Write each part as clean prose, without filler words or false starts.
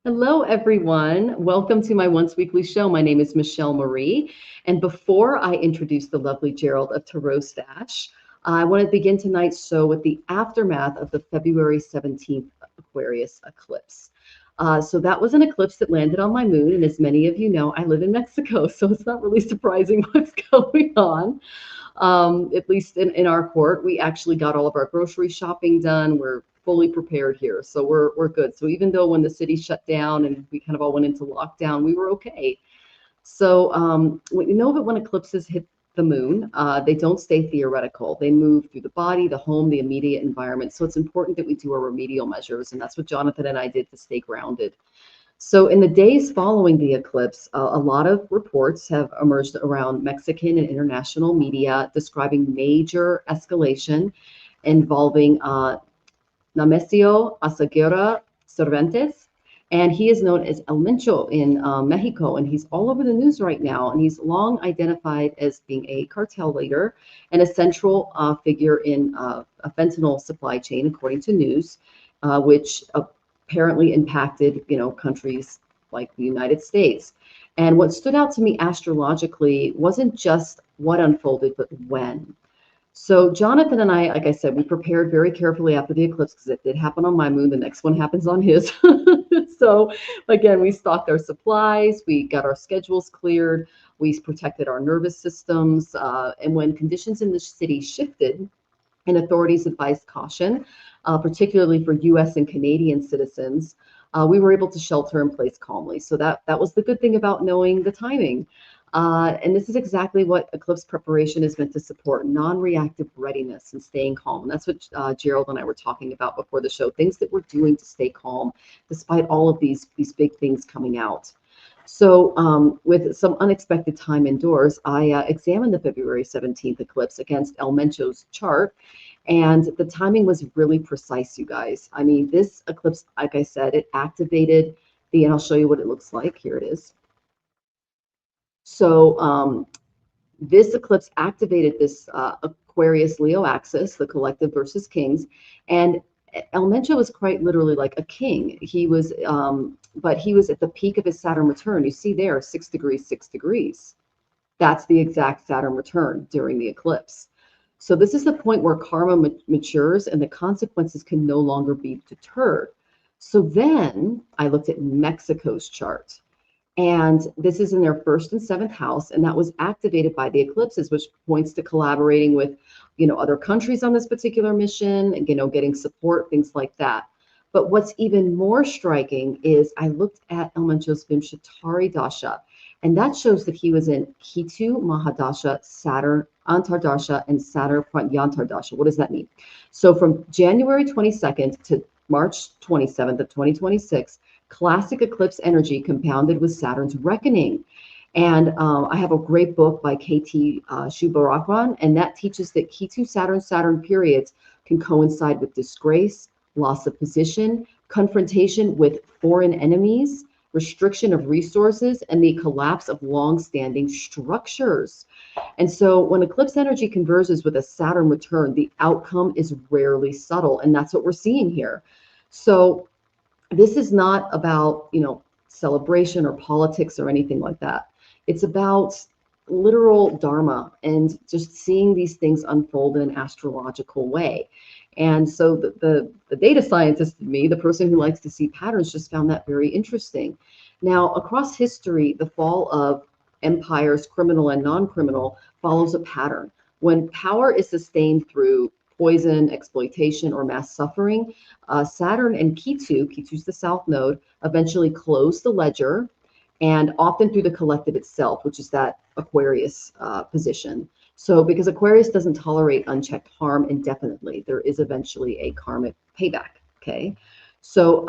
Hello, everyone. Welcome to my once weekly show. My name is Michelle Marie. And before I introduce the lovely Gerald of TarotStache, I want to begin tonight's show with the aftermath of the February 17th Aquarius eclipse. So that was an eclipse that landed on my moon. And as many of you know, I live in Mexico, so it's not really surprising what's going on. At least in our court, we actually got all of our grocery shopping done. We're fully prepared here, so we're good. So even though when the city shut down and we kind of all went into lockdown, we were okay. So we know that when eclipses hit the moon, they don't stay theoretical. They move through the body, the home, the immediate environment. So it's important that we do our remedial measures, and that's what Jonathan and I did to stay grounded. So, in the days following the eclipse, a lot of reports have emerged around Mexican and international media describing major escalation involving Nemesio Asaguera Cervantes. And he is known as El Mencho in Mexico, and he's all over the news right now. And he's long identified as being a cartel leader and a central figure in a fentanyl supply chain, according to news, which apparently impacted, countries like the United States. And what stood out to me astrologically wasn't just what unfolded, but when. So Jonathan and I, like I said, we prepared very carefully after the eclipse because it did happen on my moon. The next one happens on his. So again, we stocked our supplies, we got our schedules cleared, we protected our nervous systems, and when conditions in the city shifted, and authorities advised caution, particularly for U.S. and Canadian citizens. We were able to shelter in place calmly. So that was the good thing about knowing the timing. And this is exactly what eclipse preparation is meant to support: non-reactive readiness and staying calm. And that's what Gerald and I were talking about before the show, things that we're doing to stay calm despite all of these big things coming out. So with some unexpected time indoors, I examined the February 17th eclipse against El Mencho's chart, and the timing was really precise, you guys. I mean, this eclipse, like I said, it activated and I'll show you what it looks like. Here it is. So this eclipse activated this Aquarius Leo axis, the collective versus kings, and El Mencho was quite literally like a king. He was, but he was at the peak of his Saturn return. You see there, 6 degrees, 6 degrees. That's the exact Saturn return during the eclipse. So this is the point where karma matures and the consequences can no longer be deterred. So then I looked at Mexico's chart. And this is in their first and seventh house, and that was activated by the eclipses, which points to collaborating with, other countries on this particular mission, and, getting support, things like that. But what's even more striking is I looked at El Mencho's Vimshatari Dasha, and that shows that he was in Ketu Mahadasha, Saturn Antardasha, and Saturn Yantardasha. What does that mean? So from January 22nd to March 27th of 2026, classic eclipse energy compounded with Saturn's reckoning. And I have a great book by K.T. Shubarakran, and that teaches that Ketu Saturn periods can coincide with disgrace, loss of position, confrontation with foreign enemies, restriction of resources, and the collapse of long-standing structures. And so when eclipse energy converges with a Saturn return, the outcome is rarely subtle, and that's what we're seeing here. So this is not about, celebration or politics or anything like that. It's about literal dharma and just seeing these things unfold in an astrological way. And so the data scientist in me, the person who likes to see patterns, just found that very interesting. Now, across history, the fall of empires, criminal and non-criminal, follows a pattern. When power is sustained through poison, exploitation, or mass suffering, Saturn and Ketu's the south node, eventually close the ledger, and often through the collective itself, which is that Aquarius position. So because Aquarius doesn't tolerate unchecked harm indefinitely, there is eventually a karmic payback, okay? So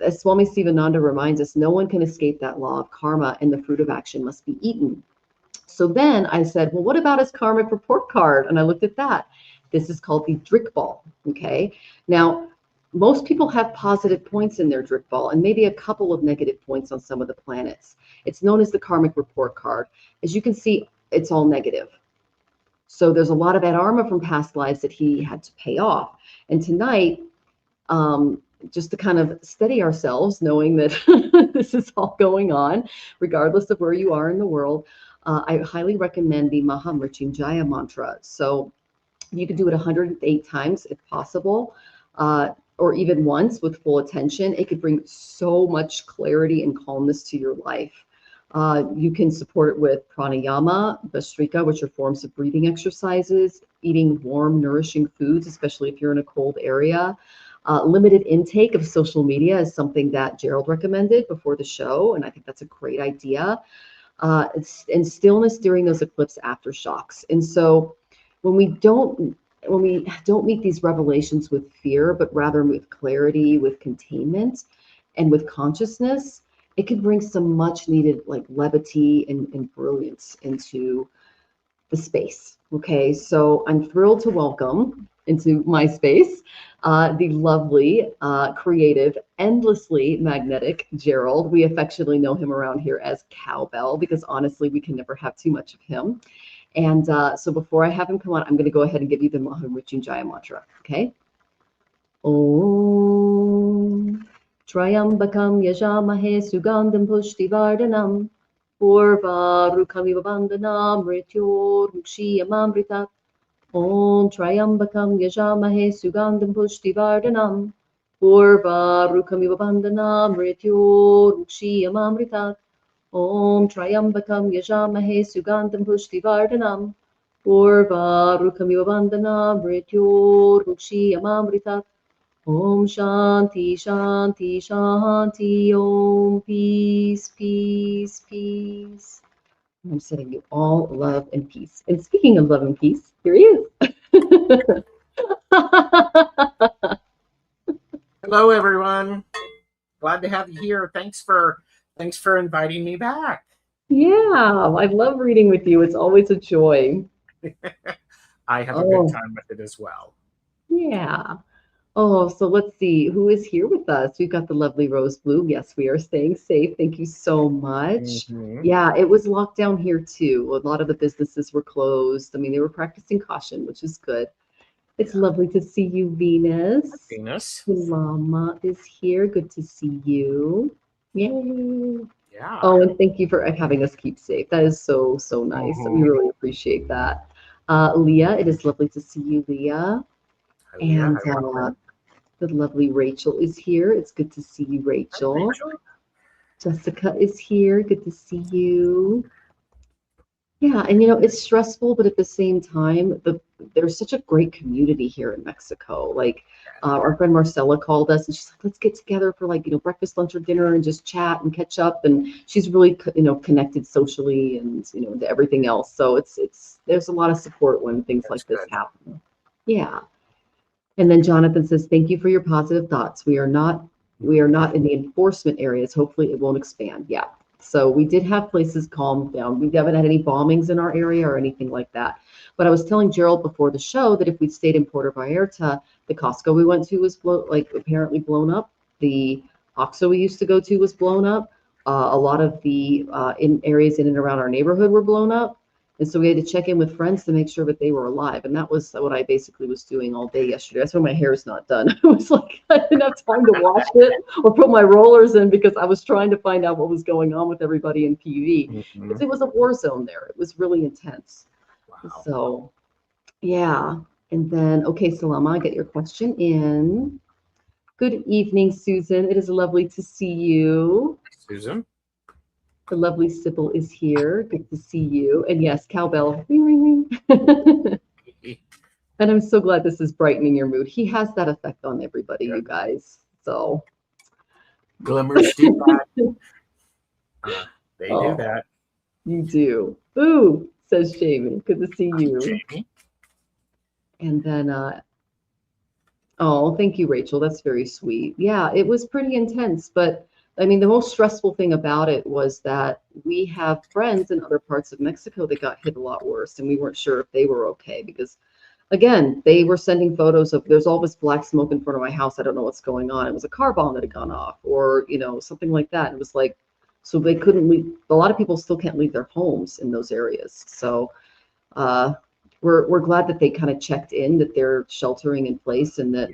as Swami Sivananda reminds us, no one can escape that law of karma, and the fruit of action must be eaten. So then I said, well, what about his karmic report card? And I looked at that. This is called the Drickball, okay? Now, most people have positive points in their Drickball and maybe a couple of negative points on some of the planets. It's known as the karmic report card. As you can see, it's all negative. So there's a lot of that karma from past lives that he had to pay off. And tonight, just to kind of steady ourselves, knowing that this is all going on, regardless of where you are in the world, I highly recommend the Mahamrityunjaya mantra. So you can do it 108 times if possible, or even once with full attention. It could bring so much clarity and calmness to your life. You can support it with pranayama, bastrika, which are forms of breathing exercises, eating warm, nourishing foods, especially if you're in a cold area. Limited intake of social media is something that Gerald recommended before the show, and I think that's a great idea. And stillness during those eclipse aftershocks. And so when we don't meet these revelations with fear, but rather with clarity, with containment, and with consciousness, it can bring some much needed like levity and brilliance into the space. Okay, so I'm thrilled to welcome into my space the lovely, creative, endlessly magnetic Gerald. We affectionately know him around here as Cowbell because honestly, we can never have too much of him. And so before I have him come on, I'm going to go ahead and give you the Mahamrityunjaya mantra. Okay. Om Trayambakam Yajamahe Sugandham Pushtivardhanam Purvarukamiva Bandhanam Mrityor Mukshiyamamritat. Om Trayambakam Yajamahe Sugandham Pushtivardhanam Purvarukamiva Bandhanam Mrityor Mukshiyamamritat. Om Trayambakam Yajamahe Sugandham Pushtivardhanam Purvarukamiva Bandhanam Mrityor Mukshiyamamritat. Om Shanti, Shanti, Shanti, Om Peace, Peace, Peace. I'm sending you all love and peace. And speaking of love and peace, here he is. Hello, everyone. Glad to have you here. Thanks for inviting me back. Yeah, I love reading with you. It's always a joy. I have a good time with it as well. Yeah. Oh, so let's see who is here with us. We've got the lovely Rose Bloom. Yes, we are staying safe. Thank you so much. Yeah, it was locked down here too. A lot of the businesses were closed. I mean, they were practicing caution, which is good. It's lovely to see you, Venus. Venus. Lama is here. Good to see you. Yay. Yeah. Oh, and thank you for having us keep safe. That is so, so nice. We really appreciate that. Leah, it is lovely to see you, Leah. And the lovely Rachel is here. It's good to see you, Rachel. Hi, Rachel. Jessica is here. Good to see you. Yeah, and it's stressful, but at the same time, there's such a great community here in Mexico. Like our friend Marcella called us, and she's like, "Let's get together for breakfast, lunch, or dinner, and just chat and catch up." And she's really connected socially and to everything else. So there's a lot of support when things like this happen. Yeah. And then Jonathan says, "Thank you for your positive thoughts. We are not in the enforcement areas. Hopefully it won't expand." Yeah. So we did have places calm down. We haven't had any bombings in our area or anything like that. But I was telling Gerald before the show that if we'd stayed in Puerto Vallarta, the Costco we went to was apparently blown up. The OXXO we used to go to was blown up. A lot of the in areas in and around our neighborhood were blown up. And so we had to check in with friends to make sure that they were alive. And that was what I basically was doing all day yesterday. That's why my hair is not done. I was like, I didn't have time to wash it or put my rollers in because I was trying to find out what was going on with everybody in PV. Because it was a war zone there. It was really intense. Wow. So, yeah. And then, okay, Salama, I get your question in. Good evening, Susan. It is lovely to see you. Susan. The lovely Sybil is here. Good to see you. And yes, Cowbell. And I'm so glad this is brightening your mood. He has that effect on everybody, you guys. So glimmers do that. They do that. You do. Ooh, says Jamie. Good to see you. Jamie. And then oh, thank you, Rachel. That's very sweet. Yeah, it was pretty intense, but I mean, the most stressful thing about it was that we have friends in other parts of Mexico that got hit a lot worse, and we weren't sure if they were okay because, again, they were sending photos of there's all this black smoke in front of my house. I don't know what's going on. It was a car bomb that had gone off, or something like that. It was like, so they couldn't leave. A lot of people still can't leave their homes in those areas. So we're glad that they kind of checked in that they're sheltering in place and that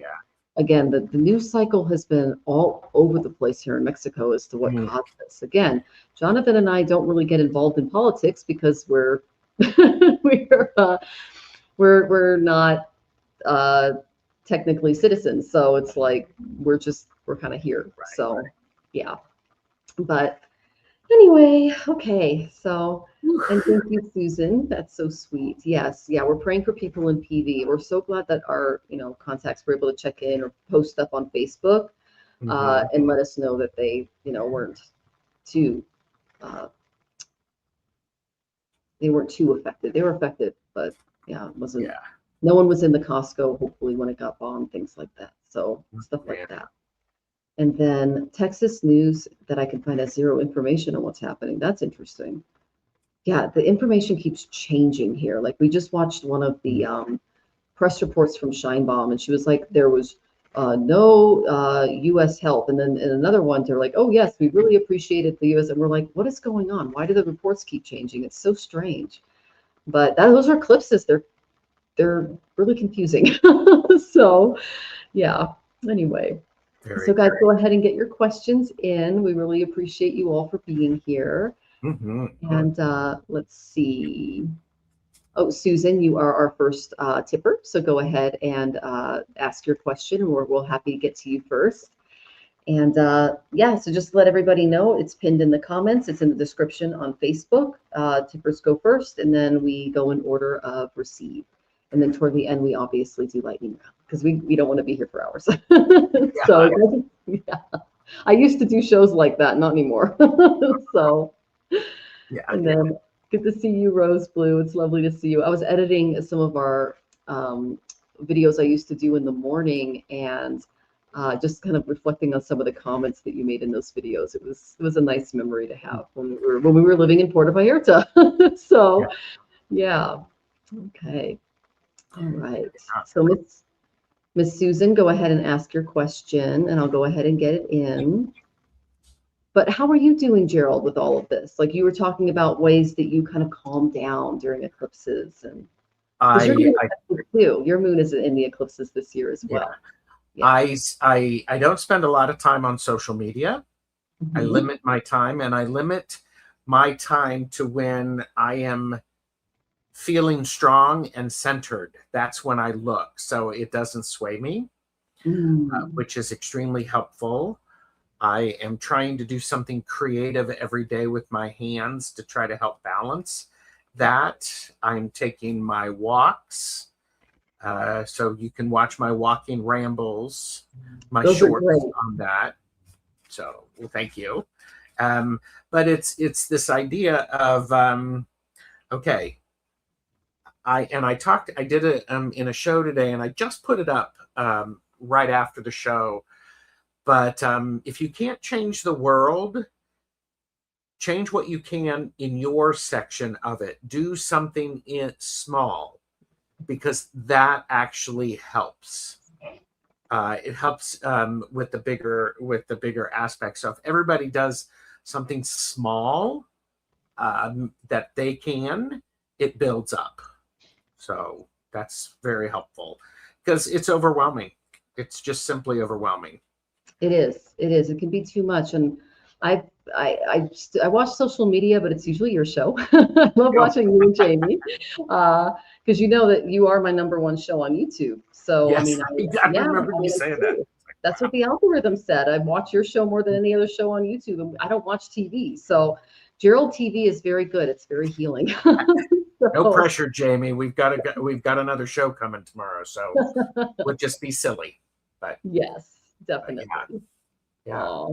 again, the news cycle has been all over the place here in Mexico as to what caused this. Again, Jonathan and I don't really get involved in politics because we're we're not technically citizens, so it's like we're kind of here. Right. So yeah, but anyway, okay. So, and thank you, Susan. That's so sweet. Yes, yeah, we're praying for people in PV. We're so glad that our contacts were able to check in or post stuff on Facebook and let us know that they weren't too affected. They were affected, but yeah, it wasn't. Yeah. No one was in the Costco, hopefully, when it got bombed, things like that. So stuff like that. And then Texas news that I can find has zero information on what's happening. That's interesting. Yeah, the information keeps changing here. Like we just watched one of the press reports from Scheinbaum, and she was like, there was no U.S. help. And then in another one, they're like, oh, yes, we really appreciated the U.S. And we're like, what is going on? Why do the reports keep changing? It's so strange. But those are eclipses. They're really confusing. So, yeah, anyway. So guys, go ahead and get your questions in. We really appreciate you all for being here. And let's see. Oh, Susan, you are our first tipper. So go ahead and ask your question, and we'll happy to get to you first. And yeah, so just let everybody know it's pinned in the comments. It's in the description on Facebook. Tippers go first, and then we go in order of receive. And then toward the end, we obviously do lightning round because we don't want to be here for hours. So yeah, I used to do shows like that, not anymore. So yeah. And then good to see you, Rose Blue. It's lovely to see you. I was editing some of our videos I used to do in the morning, and just kind of reflecting on some of the comments that you made in those videos. It was a nice memory to have when we were living in Puerto Vallarta. So yeah. Okay. All right. So Miss Susan, go ahead and ask your question, and I'll go ahead and get it in. But how are you doing, Gerald, with all of this? Like you were talking about ways that you kind of calm down during eclipses, and your moon is in the eclipses this year as well. Yeah. I don't spend a lot of time on social media. I limit my time, and I limit my time to when I am feeling strong and centered. That's when I look, so it doesn't sway me, which is extremely helpful. I am trying to do something creative every day with my hands to try to help balance that. I'm taking my walks, so you can watch my walking rambles, my shorts on that. So well, thank you. But it's this idea of okay. I did it in a show today, and I just put it up right after the show. But if you can't change the world, change what you can in your section of it. Do something small, because that actually helps. It helps with the bigger aspects. So if everybody does something small that they can, it builds up. So that's very helpful because it's overwhelming. It's just simply overwhelming. It is. It can be too much. And I watch social media, but it's usually your show. I love watching you and Jamie because you know that you are my #1 show on YouTube. So yes, I remember you saying that. That's what the algorithm said. I watch your show more than any other show on YouTube, and I don't watch TV. So Gerald TV is very good. It's very healing. No pressure, Jamie. We've got another show coming tomorrow, so we'll just be silly. But yes, definitely. Yeah.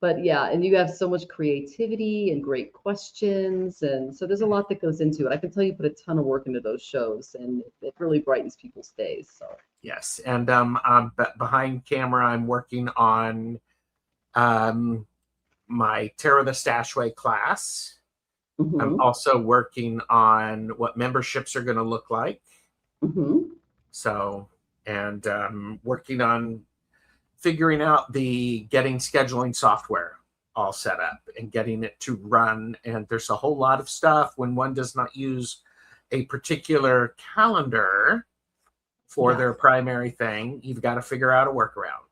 But yeah, and you have so much creativity and great questions, and so there's a lot that goes into it. I can tell you put a ton of work into those shows, and it really brightens people's days. So yes, and behind camera, I'm working on my TarotStache way class. I'm also working on what memberships are going to look like. So, and working on figuring out the scheduling software all set up and getting it to run. And there's a whole lot of stuff when one does not use a particular calendar. for their primary thing, you've got to figure out a workaround.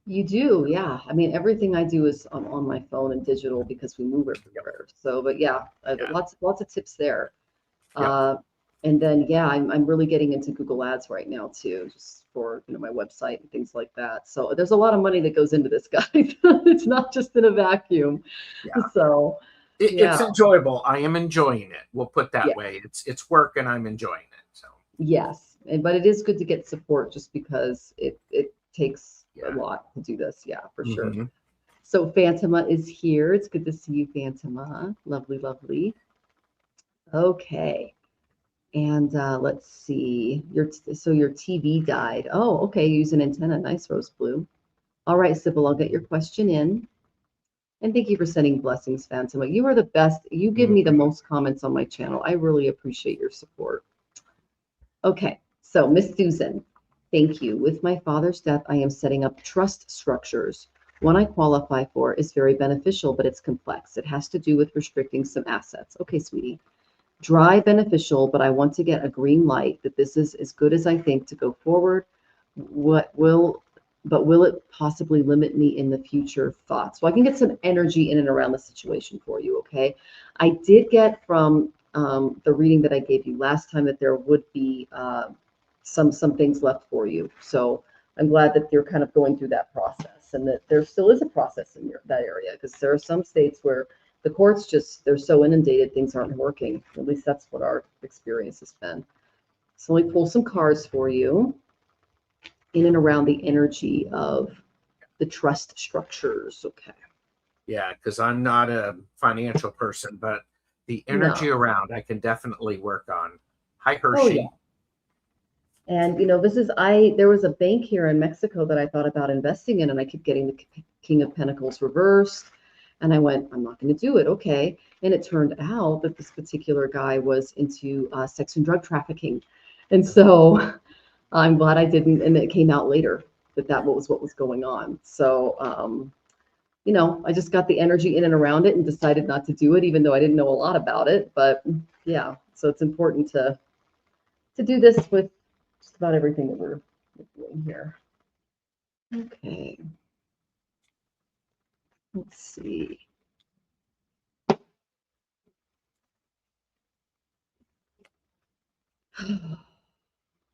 You do, yeah. I mean, everything I do is on my phone and digital because we move everywhere. So, but yeah, lots of tips there. And then, yeah, I'm really getting into Google Ads right now too, just for my website and things like that. So there's a lot of money that goes into this, guys. It's not just in a vacuum. So it's enjoyable. I am enjoying it. We'll put that way. It's work, and I'm enjoying it. So yes, but it is good to get support just because it takes a lot to do this. Yeah, for sure. So Phantima is here. It's good to see you, Phantima. Lovely, lovely. Okay. And let's see. Your TV died. Oh, okay. Use an antenna. Nice, Rose Blue. All right, Sybil, I'll get your question in. And thank you for sending blessings, Phantom. You are the best. You give me the most comments on my channel. I really appreciate your support. Okay, so Miss Susan, thank you. With my father's death, I am setting up trust structures. One I qualify for is very beneficial, but it's complex. It has to do with restricting some assets. Okay, sweetie. Dry beneficial, but I want to get a green light that this is as good as I think to go forward. But will it possibly limit me in the future? Thoughts. Well, I can get some energy in and around the situation for you. Okay. I did get from the reading that I gave you last time that there would be some things left for you. So I'm glad that you're kind of going through that process, and that there still is a process in that area, because there are some states where the courts they're so inundated, things aren't working. At least that's what our experience has been. So let me pull some cards for you in and around the energy of the trust structures. Okay. Yeah, because I'm not a financial person, but the energy around I can definitely work on. Hi, Hershey. Oh, yeah. And there was a bank here in Mexico that I thought about investing in, and I kept getting the King of Pentacles reversed. And I went, I'm not going to do it. Okay. And it turned out that this particular guy was into sex and drug trafficking. And so I'm glad I didn't. And it came out later that was what was going on. So, I just got the energy in and around it and decided not to do it, even though I didn't know a lot about it. But yeah, so it's important to do this with just about everything that we're doing here. Okay. Let's see.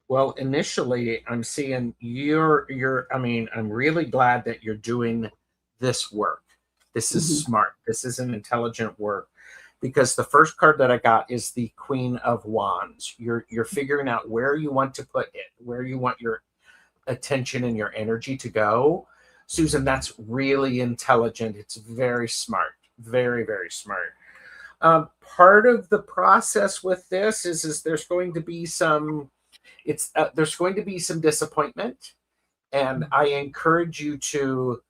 Well, initially, I'm seeing I'm really glad that you're doing this work. This is smart. This is an intelligent work, because the first card that I got is the Queen of Wands. You're figuring out where you want to put it, where you want your attention and your energy to go. Susan, that's really intelligent. It's very smart. Very, very smart. Part of the process with this is there's going to be some disappointment, and I encourage you to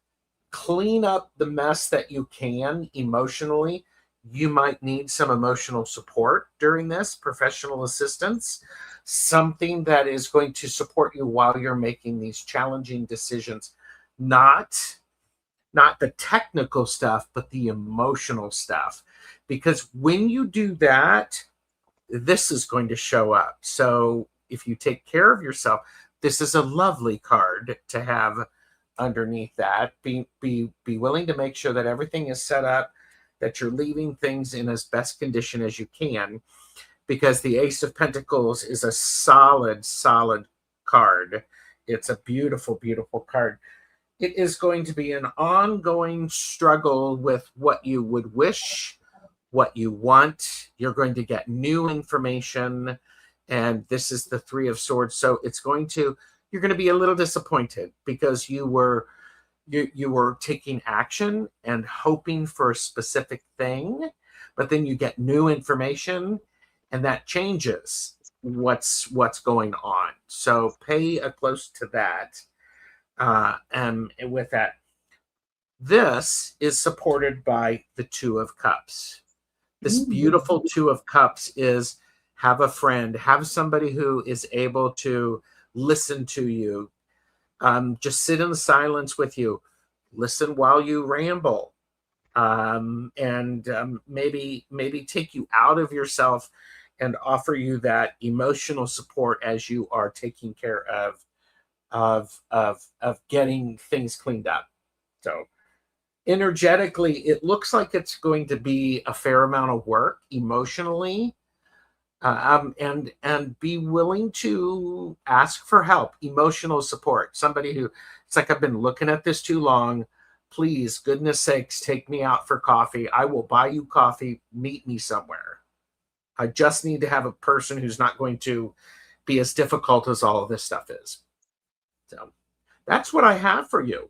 clean up the mess that you can emotionally. You might need some emotional support during this, professional assistance, something that is going to support you while you're making these challenging decisions. Not the technical stuff, but the emotional stuff. Because when you do that, this is going to show up. So if you take care of yourself, this is a lovely card to have underneath that. Be willing to make sure that everything is set up, that you're leaving things in as best condition as you can, because the Ace of Pentacles is a solid card. It's a beautiful, beautiful card. It is going to be an ongoing struggle with what you would wish, what you want. You're going to get new information, and this is the Three of Swords. So you're going to be a little disappointed, because you were taking action and hoping for a specific thing, but then you get new information, and that changes what's going on. So pay close to that. And with that, this is supported by the Two of Cups. This beautiful Two of Cups is, have a friend, have somebody who is able to listen to you, just sit in the silence with you, listen while you ramble, and maybe take you out of yourself and offer you that emotional support as you are taking care of getting things cleaned up. So energetically, it looks like it's going to be a fair amount of work emotionally, and be willing to ask for help, emotional support. Somebody who, it's like, I've been looking at this too long. Please, goodness sakes, take me out for coffee. I will buy you coffee. Meet me somewhere. I just need to have a person who's not going to be as difficult as all of this stuff is. So that's what I have for you.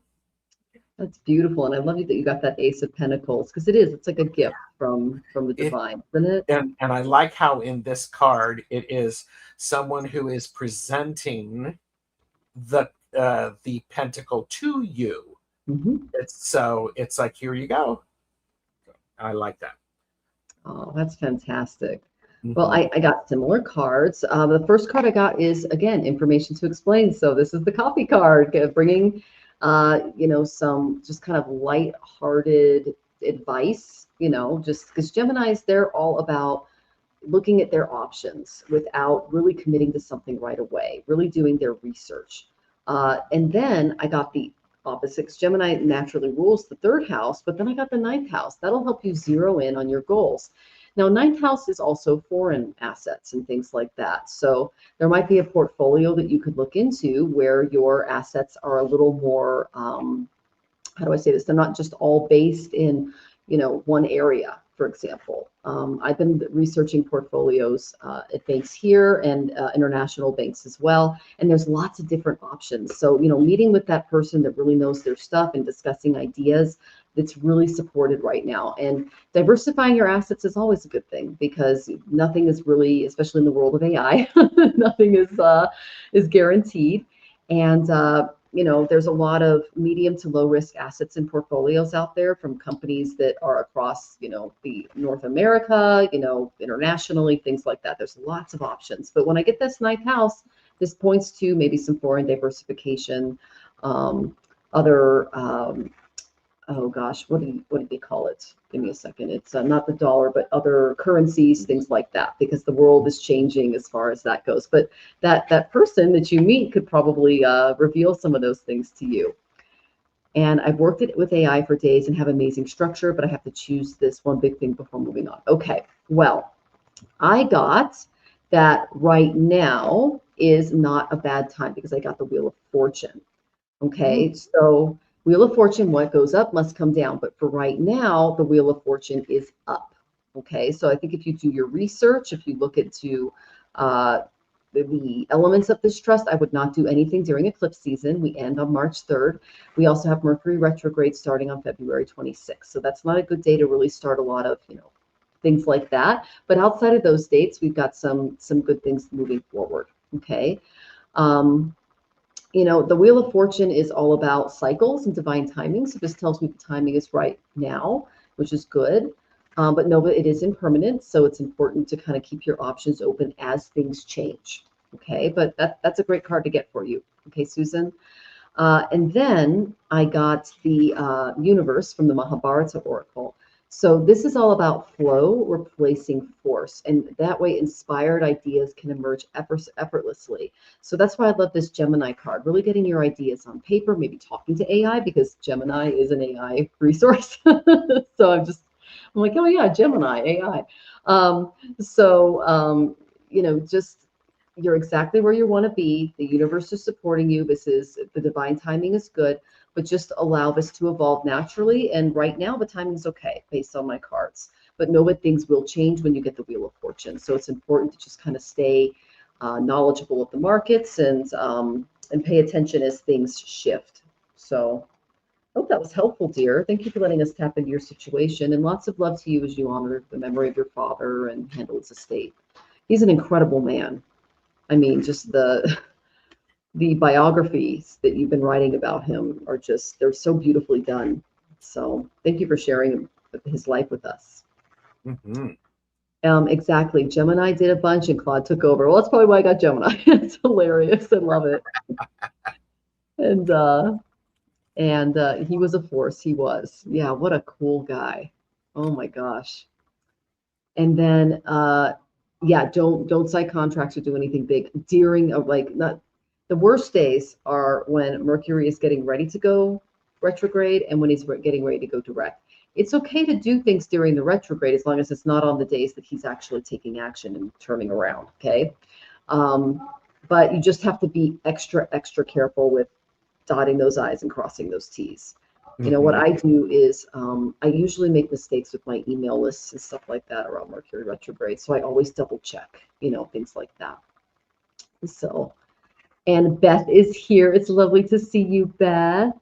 That's beautiful. And I love you that you got that Ace of Pentacles, because it's like a gift from the divine, isn't it? And I like how in this card it is someone who is presenting the pentacle to you. Mm-hmm. It's like, here you go. I like that. Oh, that's fantastic. Mm-hmm. Well, I got similar cards. The first card I got is, again, information to explain. So this is the coffee card, bringing, some just kind of light-hearted advice, just because Geminis, they're all about looking at their options without really committing to something right away, really doing their research. And then I got the opposites. Gemini naturally rules the third house, but then I got the ninth house. That'll help you zero in on your goals. Now, ninth house is also foreign assets and things like that. So there might be a portfolio that you could look into where your assets are a little more, how do I say this? They're not just all based in, one area, for example. I've been researching portfolios at banks here and international banks as well. And there's lots of different options. So, meeting with that person that really knows their stuff and discussing ideas, that's really supported right now. And diversifying your assets is always a good thing, because nothing is really, especially in the world of AI, nothing is guaranteed. And there's a lot of medium to low risk assets and portfolios out there from companies that are across, the North America, internationally, things like that. There's lots of options. But when I get this ninth house, this points to maybe some foreign diversification, other, oh gosh, what did they call it? Give me a second. It's not the dollar, but other currencies, things like that, because the world is changing as far as that goes. But that person that you meet could probably reveal some of those things to you. And I've worked it with AI for days and have amazing structure, but I have to choose this one big thing before moving on. Okay, well, I got that right now is not a bad time, because I got the Wheel of Fortune. Okay, so Wheel of Fortune, what goes up must come down. But for right now, the Wheel of Fortune is up. Okay, so I think if you do your research, if you look into the elements of this trust, I would not do anything during eclipse season. We end on March 3rd. We also have Mercury retrograde starting on February 26th. So that's not a good day to really start a lot of, things like that. But outside of those dates, we've got some good things moving forward. Okay. The Wheel of Fortune is all about cycles and divine timing. So this tells me the timing is right now, which is good. But no, it is impermanent. So it's important to kind of keep your options open as things change. Okay, but that's a great card to get for you. Okay, Susan. And then I got the universe from the Mahabharata Oracle. So this is all about flow replacing force. And that way inspired ideas can emerge effortlessly. So that's why I love this Gemini card, really getting your ideas on paper, maybe talking to AI, because Gemini is an AI resource. So I'm like, oh yeah, Gemini, AI. Just you're exactly where you want to be. The universe is supporting you. The divine timing is good, but just allow this to evolve naturally. And right now the timing is okay based on my cards, but know that things will change when you get the Wheel of Fortune. So it's important to just kind of stay knowledgeable of the markets and pay attention as things shift. So I hope that was helpful, dear. Thank you for letting us tap into your situation, and lots of love to you as you honor the memory of your father and handle his estate. He's an incredible man. I mean, just the biographies that you've been writing about him are they're so beautifully done. So thank you for sharing his life with us. Mm-hmm. Exactly. Gemini did a bunch and Claude took over. Well, that's probably why I got Gemini. It's hilarious. I love it. And he was a force. He was. Yeah, what a cool guy. Oh my gosh. And then Yeah, don't sign contracts or do anything big during a, like, not the worst days are when Mercury is getting ready to go retrograde and when he's getting ready to go direct. It's okay to do things during the retrograde as long as it's not on the days that he's actually taking action and turning around. Okay. But you just have to be extra careful with dotting those I's and crossing those T's. You know, what I do is I usually make mistakes with my email lists and stuff like that around Mercury retrograde. So I always double check, you know, things like that. So, and Beth is here. It's lovely to see you, Beth.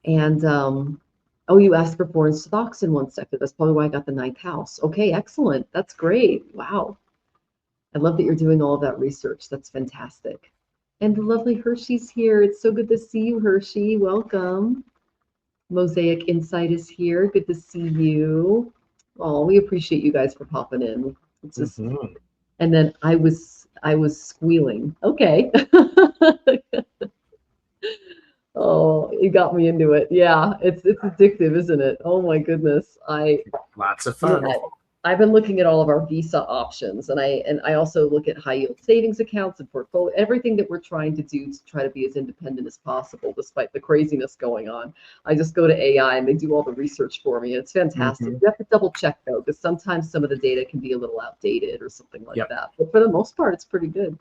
And oh, you asked for foreign stocks in one sector. That's probably why I got the ninth house. Okay, excellent. That's great. Wow. I love that you're doing all of that research. That's fantastic. And the lovely Hershey's here. It's so good to see you, Hershey. Welcome. Mosaic Insight is here. Good to see you. Oh, we appreciate you guys for popping in. It's just, and then I was squealing. Okay. Oh, you got me into it. Yeah, it's addictive, isn't it? Oh my goodness. Lots of fun. I've been looking at all of our visa options, and I also look at high yield savings accounts and portfolio, everything that we're trying to do to try to be as independent as possible, despite the craziness going on. I just go to AI and they do all the research for me. And it's fantastic. You have to double check though, because sometimes some of the data can be a little outdated or something like that. But for the most part, it's pretty good.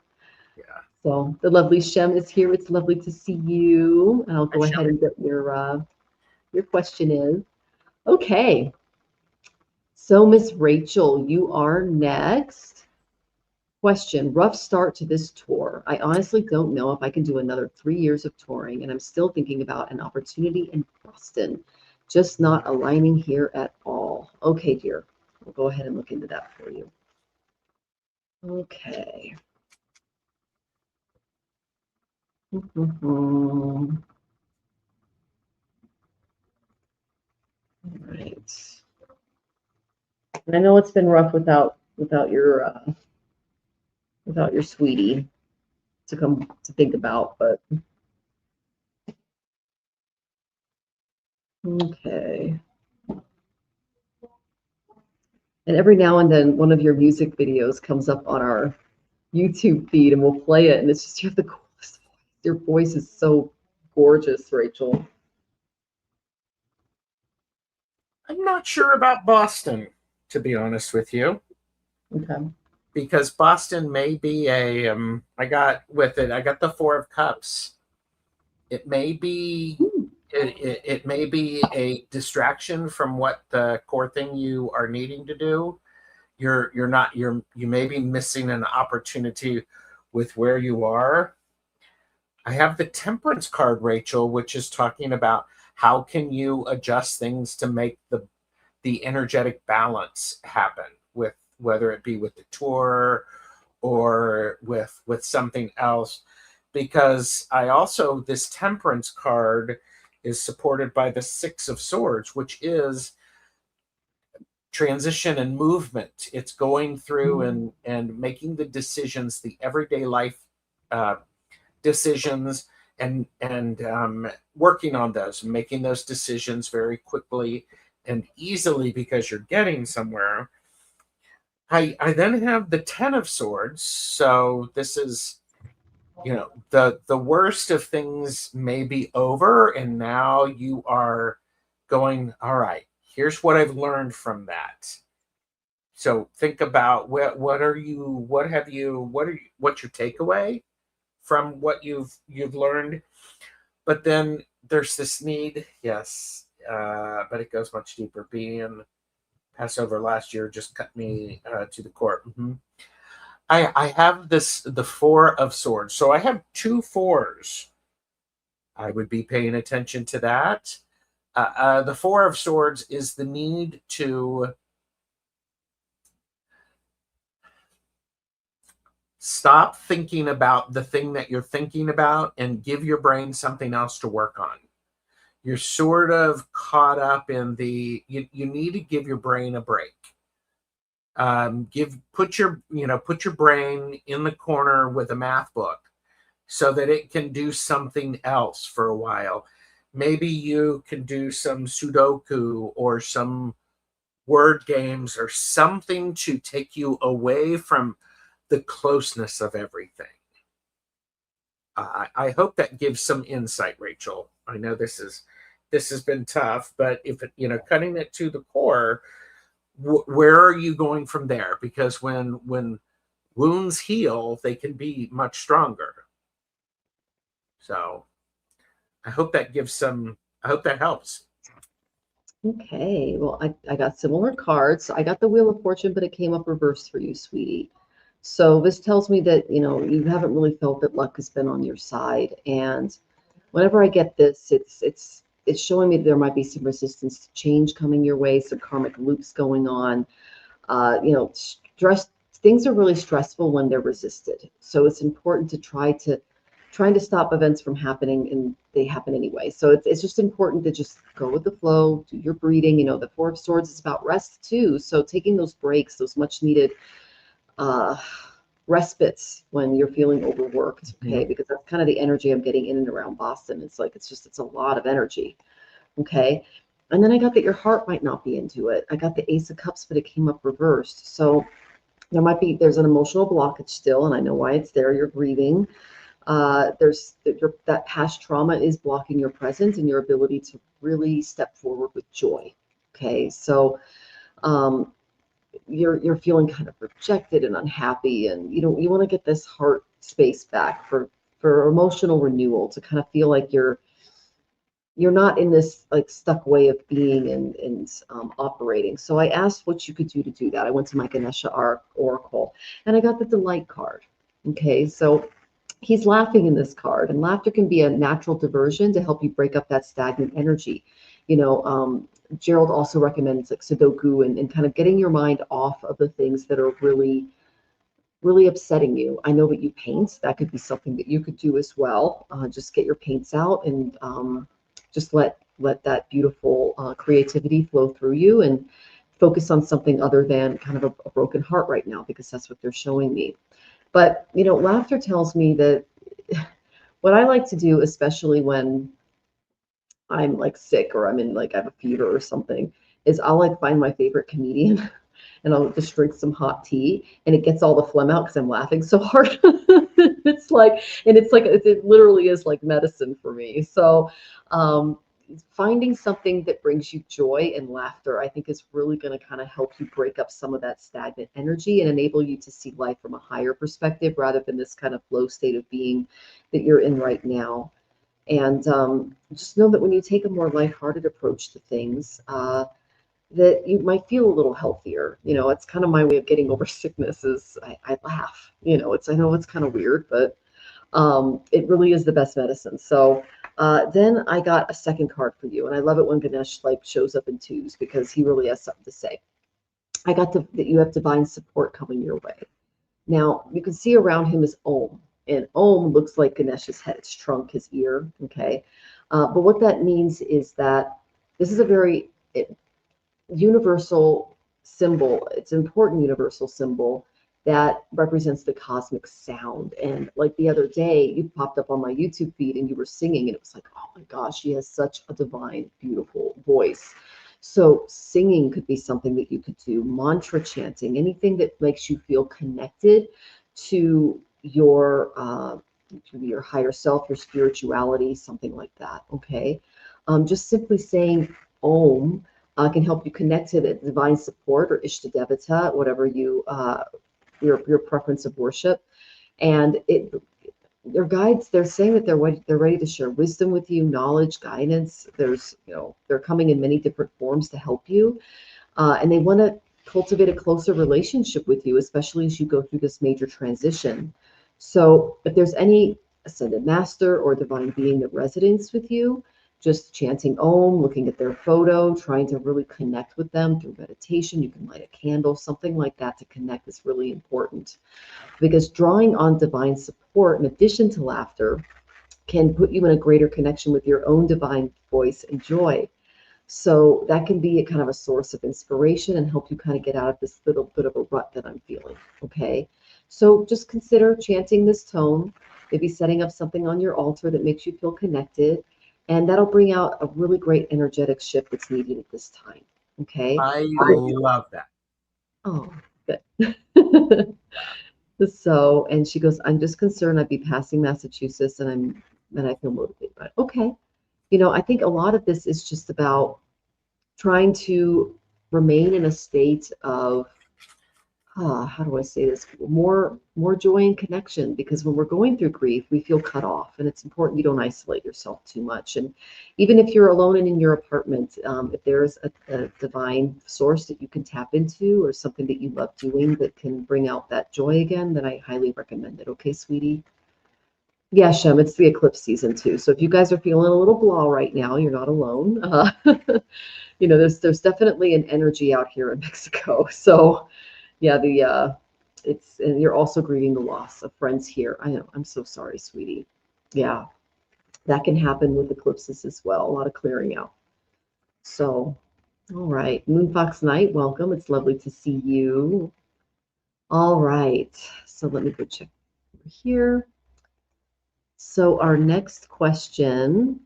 Yeah. So the lovely Shem is here. It's lovely to see you. I'll go ahead and get your question is. Okay. So, Miss Rachel, you are next. Question, rough start to this tour. I honestly don't know if I can do another 3 years of touring, and I'm still thinking about an opportunity in Boston, just not aligning here at all. Okay, dear. We'll go ahead and look into that for you. Okay. All right. I know it's been rough without your sweetie to come to think about, but okay. And every now and then one of your music videos comes up on our YouTube feed and we'll play it, and it's just, you have the coolest voice. Your voice is so gorgeous, Rachel. I'm not sure about Boston, to be honest with you. Okay. Because Boston may be I got the Four of Cups. It may be it may be a distraction from what the core thing you are needing to do. You may be missing an opportunity with where you are. I have the Temperance card, Rachel, which is talking about how can you adjust things to make the energetic balance happen, with whether it be with the tour or with something else. Because this Temperance card is supported by the Six of Swords, which is transition and movement. It's going through and making the decisions, the everyday life decisions, and working on those, making those decisions very quickly and easily because you're getting somewhere. I then have the Ten of Swords. So this is, the worst of things may be over, and now you are going, all right, here's what I've learned from that. So think about what's your takeaway from what you've learned. But then there's this need, yes, but it goes much deeper. Being Passover last year just cut me to the core. I have the Four of Swords. So I have 2 fours. I would be paying attention to that. The Four of Swords is the need to stop thinking about the thing that you're thinking about and give your brain something else to work on. You're sort of caught up in you need to give your brain a break. Put your brain in the corner with a math book so that it can do something else for a while. Maybe you can do some Sudoku or some word games or something to take you away from the closeness of everything. I hope that gives some insight, Rachel. I know this has been tough, but if it, cutting it to the core, where are you going from there? Because when wounds heal, they can be much stronger. So I hope that helps. Okay, well, I got similar cards. I got the Wheel of Fortune, but it came up reversed for you, sweetie. So this tells me that, you haven't really felt that luck has been on your side. And whenever I get this, it's showing me that there might be some resistance to change coming your way, some karmic loops going on. Stress, things are really stressful when they're resisted. So it's important to trying to stop events from happening, and they happen anyway. So it's just important to just go with the flow, do your breathing. The Four of Swords is about rest too. So taking those breaks, those much needed respites when you're feeling overworked, okay? Because that's kind of the energy I'm getting in and around Boston. It's a lot of energy, okay? And then I got that your heart might not be into it. I got the Ace of Cups, but it came up reversed. So there's an emotional blockage still, and I know why it's there. You're grieving. That past trauma is blocking your present and your ability to really step forward with joy. Okay, so you're feeling kind of rejected and unhappy, and you want to get this heart space back for emotional renewal, to kind of feel like you're not in this like stuck way of being and operating. So I asked what you could do that. I went to my Ganesha Oracle, and I got the Delight card. Okay, so he's laughing in this card, and laughter can be a natural diversion to help you break up that stagnant energy. Gerald also recommends like Sudoku and kind of getting your mind off of the things that are really, really upsetting you. I know that you paint. That could be something that you could do as well. Just get your paints out and just let that beautiful creativity flow through you, and focus on something other than kind of a broken heart right now, because that's what they're showing me. But, laughter tells me that what I like to do, especially when I'm like sick or I'm in like I have a fever or something, is I'll like find my favorite comedian and I'll just drink some hot tea, and it gets all the phlegm out because I'm laughing so hard. It literally is like medicine for me. So, finding something that brings you joy and laughter, I think, is really going to kind of help you break up some of that stagnant energy and enable you to see life from a higher perspective rather than this kind of flow state of being that you're in right now. And just know that when you take a more lighthearted approach to things, that you might feel a little healthier. It's kind of my way of getting over sickness is I laugh. I know it's kind of weird, but it really is the best medicine. So then I got a second card for you, and I love it when Ganesh shows up in twos, because he really has something to say. I got that you have divine support coming your way. Now you can see around him is Om, and Om looks like Ganesh's head, its trunk, his ear. Okay, but what that means is that this is a very universal symbol. It's an important universal symbol that represents the cosmic sound. And like the other day, you popped up on my YouTube feed and you were singing, and it was like, oh my gosh, she has such a divine, beautiful voice. So singing could be something that you could do, mantra chanting, anything that makes you feel connected to your higher self, your spirituality, something like that. Okay, just simply saying Om can help you connect to the divine support, or Ishtadevata, whatever your preference of worship. And their guides, they're saying that they're ready to share wisdom with you, knowledge, guidance. They're coming in many different forms to help you, and they want to cultivate a closer relationship with you, especially as you go through this major transition. So if there's any ascended master or divine being that resonates with you, just chanting Om, looking at their photo, trying to really connect with them through meditation. You can light a candle, something like that to connect is really important, because drawing on divine support in addition to laughter can put you in a greater connection with your own divine voice and joy. So that can be a kind of a source of inspiration and help you kind of get out of this little bit of a rut that I'm feeling. Okay, so just consider chanting this tone, maybe setting up something on your altar that makes you feel connected, and that'll bring out a really great energetic shift that's needed at this time. Okay. I love that. Oh, good. So, and she goes, I'm just concerned I'd be passing Massachusetts and I feel motivated. But okay. I think a lot of this is just about trying to remain in a state of how do I say this? More joy and connection, because when we're going through grief, we feel cut off, and it's important you don't isolate yourself too much. And even if you're alone and in your apartment, if there's a divine source that you can tap into, or something that you love doing that can bring out that joy again, then I highly recommend it. Okay, sweetie? Yeah, Shem, it's the eclipse season too. So if you guys are feeling a little blah right now, you're not alone. There's definitely an energy out here in Mexico. So yeah, and you're also grieving the loss of friends here. I know. I'm so sorry, sweetie. Yeah, that can happen with eclipses as well. A lot of clearing out. So, all right, Moonfox Night, welcome. It's lovely to see you. All right, so let me go check over here. So our next question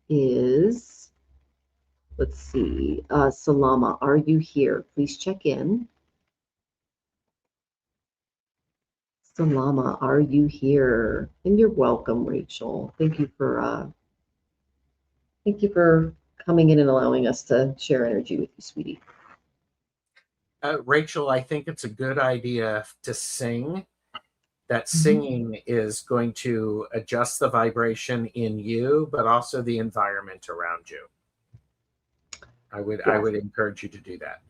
is, let's see, Salama, are you here? Please check in. Salama, are you here? And you're welcome, Rachel. Thank you for coming in and allowing us to share energy with you, sweetie. Rachel, I think it's a good idea to sing. That singing is going to adjust the vibration in you, but also the environment around you. I would encourage you to do that.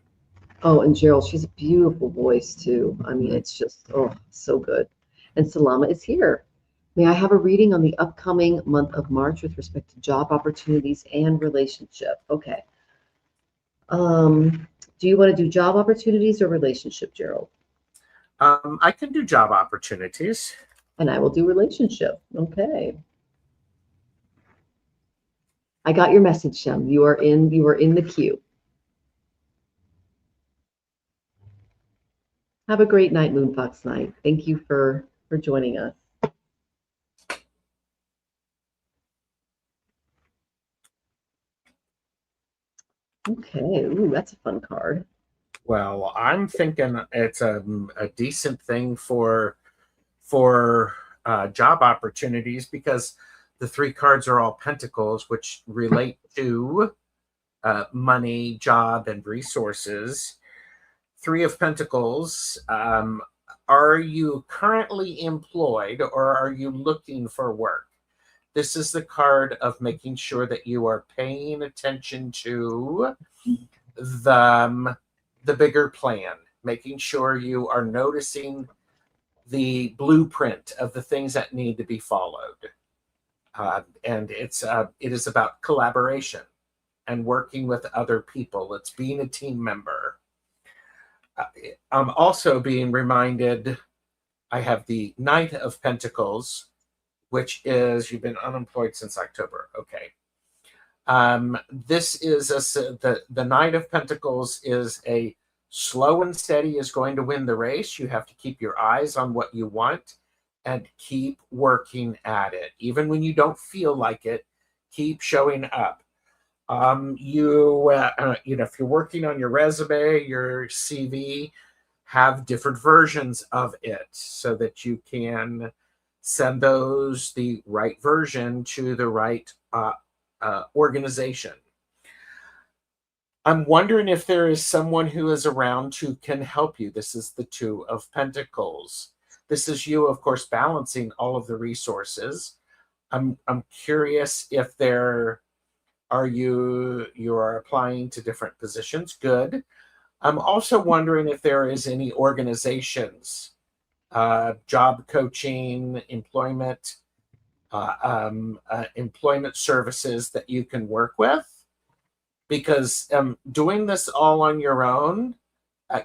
Oh, and Gerald, she's a beautiful voice too. I mean, it's just, so good. And Salama is here. May I have a reading on the upcoming month of March with respect to job opportunities and relationship? Okay. Do you want to do job opportunities or relationship, Gerald? I can do job opportunities. And I will do relationship. Okay. I got your message, Shem. You are in the queue. Have a great night, Moonfox Night. Thank you for joining us. Okay. Ooh, that's a fun card. Well, I'm thinking it's a decent thing for job opportunities, because the three cards are all pentacles, which relate to money, job, and resources. Three of Pentacles. Are you currently employed, or are you looking for work? This is the card of making sure that you are paying attention to the bigger plan, making sure you are noticing the blueprint of the things that need to be followed. And it is about collaboration and working with other people. It's being a team member. I'm also being reminded, I have the Knight of Pentacles, which is, you've been unemployed since October. Okay. This is the Knight of Pentacles is a slow and steady is going to win the race. You have to keep your eyes on what you want and keep working at it. Even when you don't feel like it, keep showing up. If you're working on your resume, your CV, have different versions of it so that you can send those, the right version, to the right organization. I'm wondering if there is someone who is around who can help you. This is the Two of Pentacles. This is you, of course, balancing all of the resources. I'm curious if you are applying to different positions. Good. I'm also wondering if there is any organizations, job coaching, employment services that you can work with, because doing this all on your own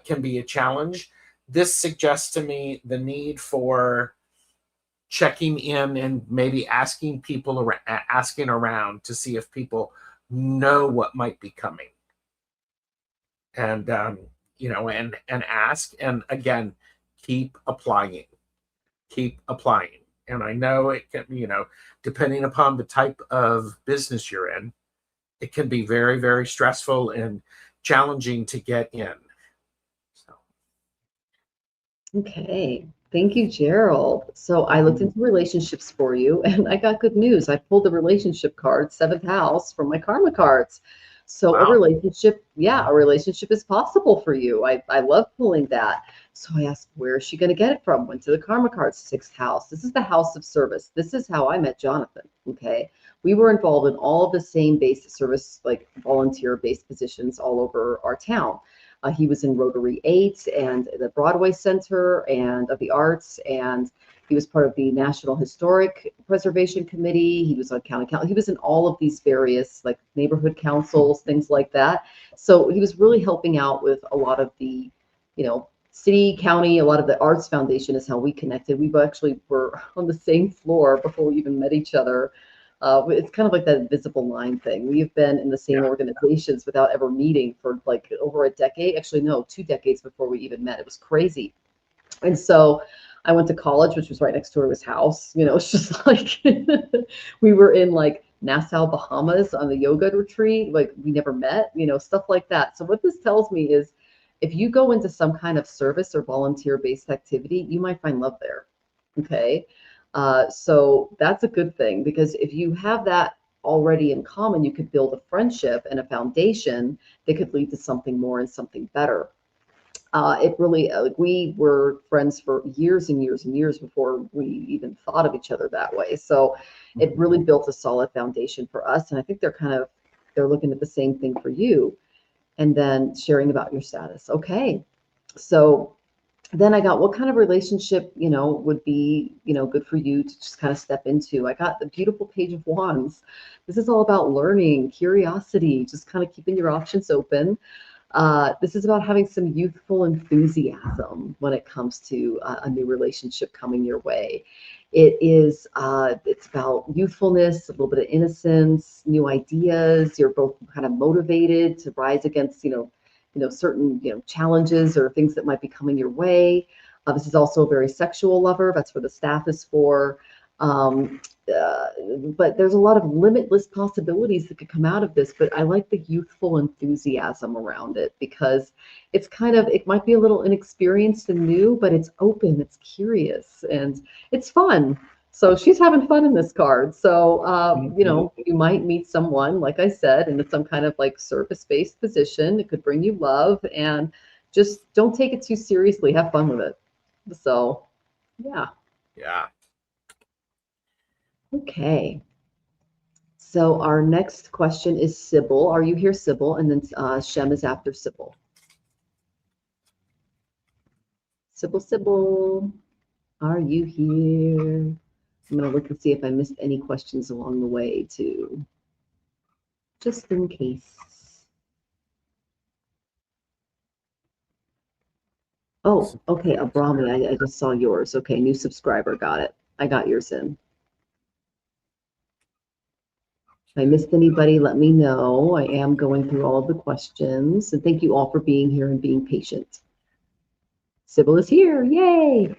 can be a challenge. This suggests to me the need for checking in and maybe asking around to see if people know what might be coming, and and ask, and again, keep applying. And I know it can, depending upon the type of business you're in, it can be very, very stressful, and challenging to get in. So. Okay. Thank you, Gerald. So I looked into relationships for you and I got good news. I pulled the relationship card, seventh house, from my karma cards. So a Wow. relationship, yeah, a relationship is possible for you. I love pulling that. So I asked, where is she going to get it from? Went to the karma cards, sixth house. This is the house of service. This is how I met Jonathan. Okay. We were involved in all of the same base service, like volunteer based positions all over our town. He was in Rotary 8 and the Broadway Center and of the Arts, and he was part of the National Historic Preservation Committee. He was on county council. He was in all of these various like neighborhood councils, things like that. So he was really helping out with a lot of the, city, county, a lot of the Arts Foundation is how we connected. We actually were on the same floor before we even met each other. It's kind of like that invisible line thing. We've been in the same organizations without ever meeting for like over a decade. Actually, no, 2 decades before we even met. It was crazy. And so I went to college, which was right next door to his house. It's just like we were in like Nassau, Bahamas on the yoga retreat. Like we never met, stuff like that. So what this tells me is if you go into some kind of service or volunteer-based activity, you might find love there. Okay. So that's a good thing, because if you have that already in common, you could build a friendship and a foundation that could lead to something more and something better. It really, we were friends for years and years and years before we even thought of each other that way. So it really built a solid foundation for us. And I think they're looking at the same thing for you, and then sharing about your status. Okay. So then I got, what kind of relationship, would be, good for you to just kind of step into. I got the beautiful Page of Wands. This is all about learning, curiosity, just kind of keeping your options open. This is about having some youthful enthusiasm when it comes to a new relationship coming your way. It's about youthfulness, a little bit of innocence, new ideas. You're both kind of motivated to rise against, certain, challenges or things that might be coming your way. This is also a very sexual lover. That's what the staff is for. Um, but there's a lot of limitless possibilities that could come out of this. But I like the youthful enthusiasm around it, because it might be a little inexperienced and new, but it's open, it's curious, and it's fun. So she's having fun in this card. So, you might meet someone, like I said, in some kind of like service-based position. It could bring you love, and just don't take it too seriously. Have fun with it. So, yeah. Yeah. Okay. So our next question is Sybil. Are you here, Sybil? And then Shem is after Sybil. Sybil, are you here? I'm going to look and see if I missed any questions along the way too, just in case. Oh, okay, Abrami, I just saw yours. Okay, new subscriber, got it. I got yours in. If I missed anybody, let me know. I am going through all of the questions. And thank you all for being here and being patient. Sybil is here. Yay.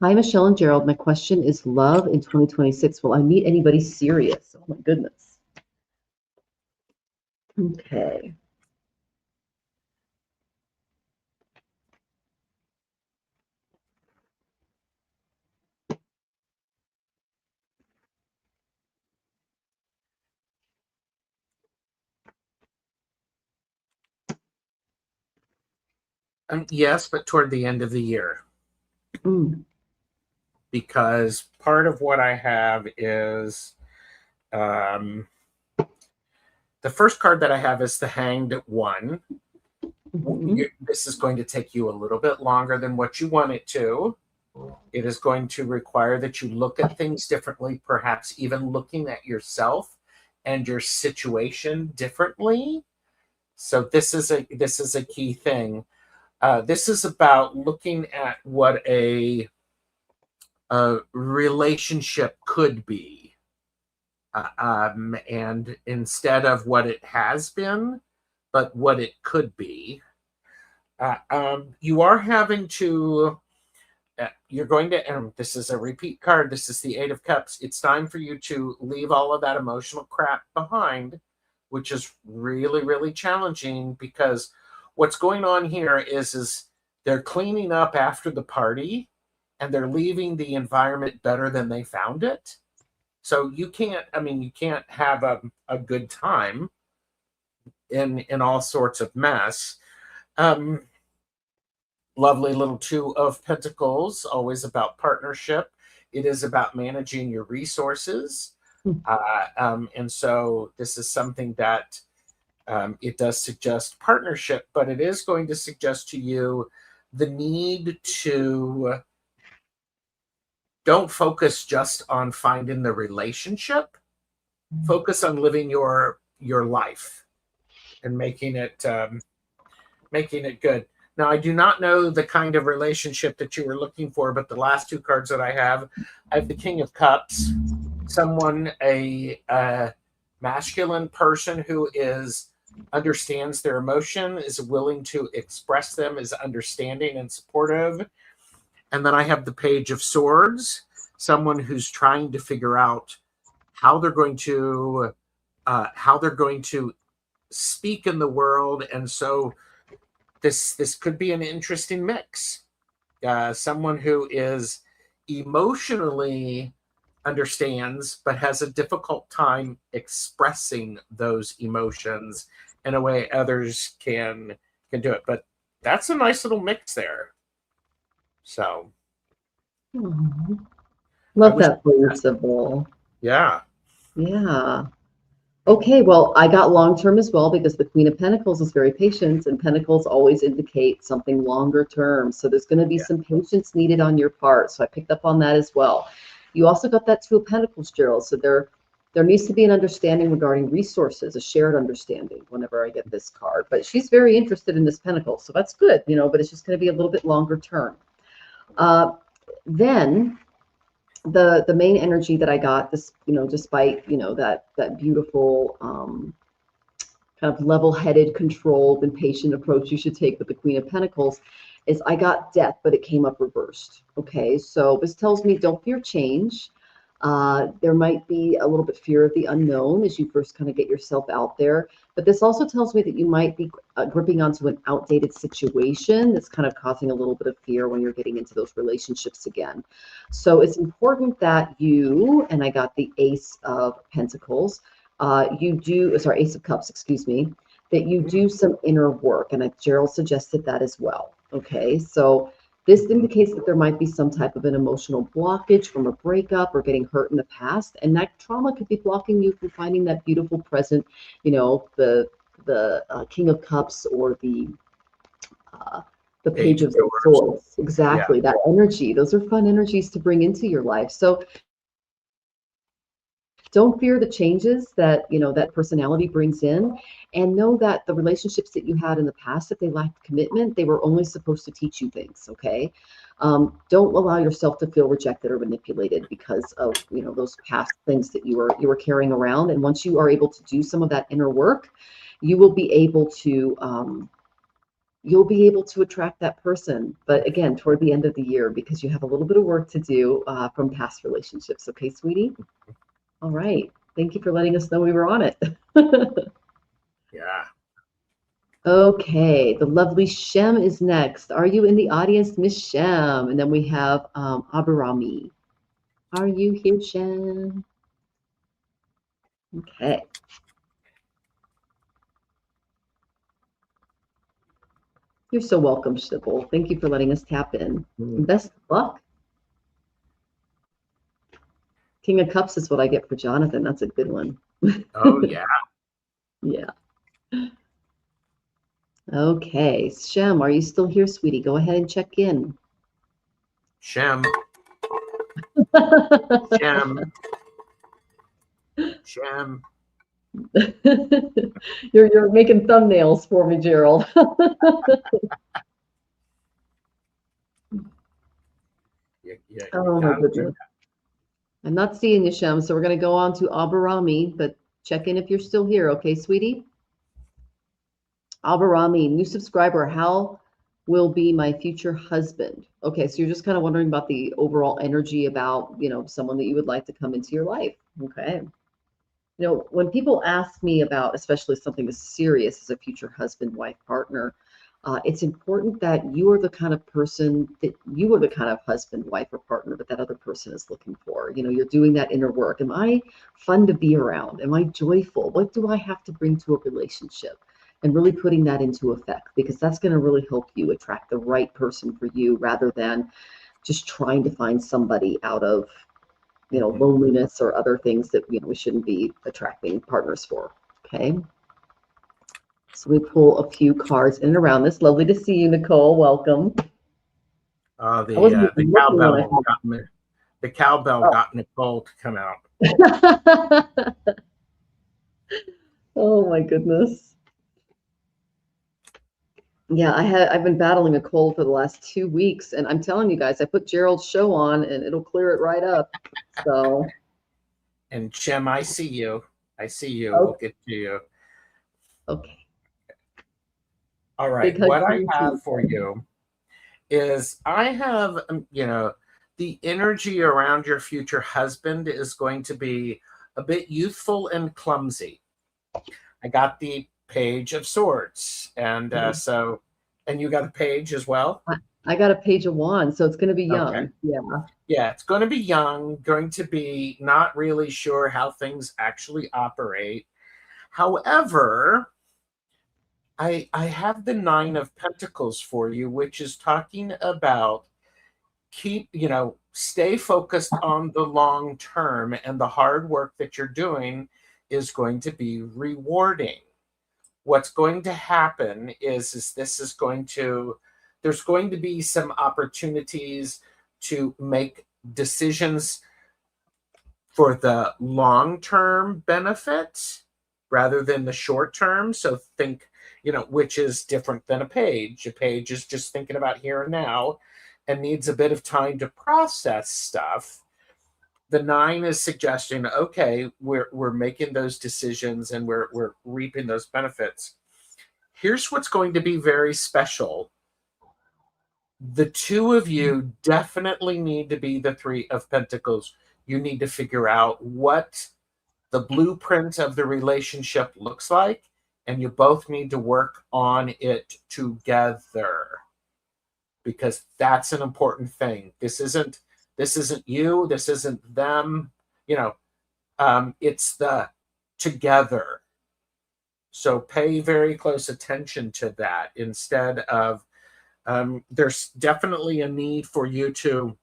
Hi, Michelle and Gerald. My question is love in 2026. Will I meet anybody serious? Oh, my goodness. Okay. Yes, but toward the end of the year. Mm. Because part of what I have is the first card that I have is the Hanged One. Mm-hmm. This is going to take you a little bit longer than what you want it to. It is going to require that you look at things differently, perhaps even looking at yourself and your situation differently. So this is a key thing. This is about looking at what a relationship could be, and instead of what it has been, but what it could be. You are having to. You're going to, and this is a repeat card. This is the Eight of Cups. It's time for you to leave all of that emotional crap behind which is really, really challenging, because what's going on here is they're cleaning up after the party and they're leaving the environment better than they found it. So you can't have a good time in all sorts of mess. Lovely little Two of Pentacles, always about partnership. It is about managing your resources. And so this is something that it does suggest partnership, but it is going to suggest to you the need to don't focus just on finding the relationship. Focus on living your life and making it good. Now, I do not know the kind of relationship that you were looking for, but the last two cards that I have the King of Cups, someone, a masculine person who understands their emotion, is willing to express them, is understanding and supportive. And then I have the Page of Swords, someone who's trying to figure out how they're going to speak in the world. And so this could be an interesting mix. Someone who is emotionally understands, but has a difficult time expressing those emotions in a way others can do it. But that's a nice little mix there. So, love that for you, Sybil. Yeah. Yeah. Okay, well, I got long-term as well, because the Queen of Pentacles is very patient, and Pentacles always indicate something longer term. So there's going to be some patience needed on your part. So I picked up on that as well. You also got that Two of Pentacles, Gerald. So there needs to be an understanding regarding resources, a shared understanding whenever I get this card. But she's very interested in this Pentacle, so that's good, but it's just going to be a little bit longer term. Then the main energy that I got, this, despite, that beautiful, kind of level-headed, controlled, and patient approach you should take with the Queen of Pentacles, is I got death, but it came up reversed. Okay, so this tells me don't fear change. There might be a little bit fear of the unknown as you first kind of get yourself out there. But this also tells me that you might be gripping onto an outdated situation that's kind of causing a little bit of fear when you're getting into those relationships again. So it's important that and I got the Ace of Pentacles, Ace of Cups, excuse me, that you do some inner work. And Gerald suggested that as well. Okay, so this indicates that there might be some type of an emotional blockage from a breakup or getting hurt in the past. And that trauma could be blocking you from finding that beautiful present, the King of Cups or the Page of Swords. Exactly, that energy. Those are fun energies to bring into your life. So don't fear the changes that, that personality brings in, and know that the relationships that you had in the past, if they lacked commitment, they were only supposed to teach you things, okay? Don't allow yourself to feel rejected or manipulated because of, those past things that you were carrying around. And once you are able to do some of that inner work, you will be able to attract that person, but again, toward the end of the year, because you have a little bit of work to do from past relationships. Okay, sweetie? All right. Thank you for letting us know we were on it. Yeah. Okay. The lovely Shem is next. Are you in the audience, Miss Shem? And then we have Abarami. Are you here, Shem? Okay. You're so welcome, Sybil. Thank you for letting us tap in. Best of luck. King of Cups is what I get for Jonathan. That's a good one. Oh, yeah. Yeah. Okay. Shem, are you still here, sweetie? Go ahead and check in. Shem. Shem. Shem. You're making thumbnails for me, Gerald. Oh my goodness. I'm not seeing you, Shem, so we're going to go on to Abarami, but check in if you're still here, okay, sweetie? Abarami, new subscriber, how will be my future husband? Okay, so you're just kind of wondering about the overall energy about, someone that you would like to come into your life. Okay. When people ask me about, especially something as serious as a future husband, wife, partner, it's important that you are the kind of husband, wife, or partner that that other person is looking for. You're doing that inner work. Am I fun to be around? Am I joyful? What do I have to bring to a relationship? And really putting that into effect, because that's going to really help you attract the right person for you, rather than just trying to find somebody out of loneliness or other things that we shouldn't be attracting partners for. Okay. So we pull a few cards in and around this. Lovely to see you, Nicole. Welcome. The cowbell got me. The cowbell got Nicole to come out. Oh my goodness. Yeah, I've been battling a cold for the last 2 weeks, and I'm telling you guys, I put Gerald's show on and it'll clear it right up. So. And Jim, I see you. Okay. We'll get to you. Okay. All right. What I have for you is I have, the energy around your future husband is going to be a bit youthful and clumsy. I got the Page of Swords, and and you got a page as well? I got a Page of Wands, so it's going to be young. Okay. Yeah, it's going to be young, going to be not really sure how things actually operate. However, I have the Nine of Pentacles for you, which is talking about stay focused on the long term, and the hard work that you're doing is going to be rewarding. What's going to happen is there's going to be some opportunities to make decisions for the long-term benefit rather than the short term. So think, which is different than a page. A page is just thinking about here and now and needs a bit of time to process stuff. The Nine is suggesting, okay, we're making those decisions and we're reaping those benefits. Here's what's going to be very special. The two of you definitely need to be the Three of Pentacles. You need to figure out what the blueprint of the relationship looks like, and you both need to work on it together, because that's an important thing. This isn't you, this isn't them, it's the together. So pay very close attention to that, instead of there's definitely a need for you to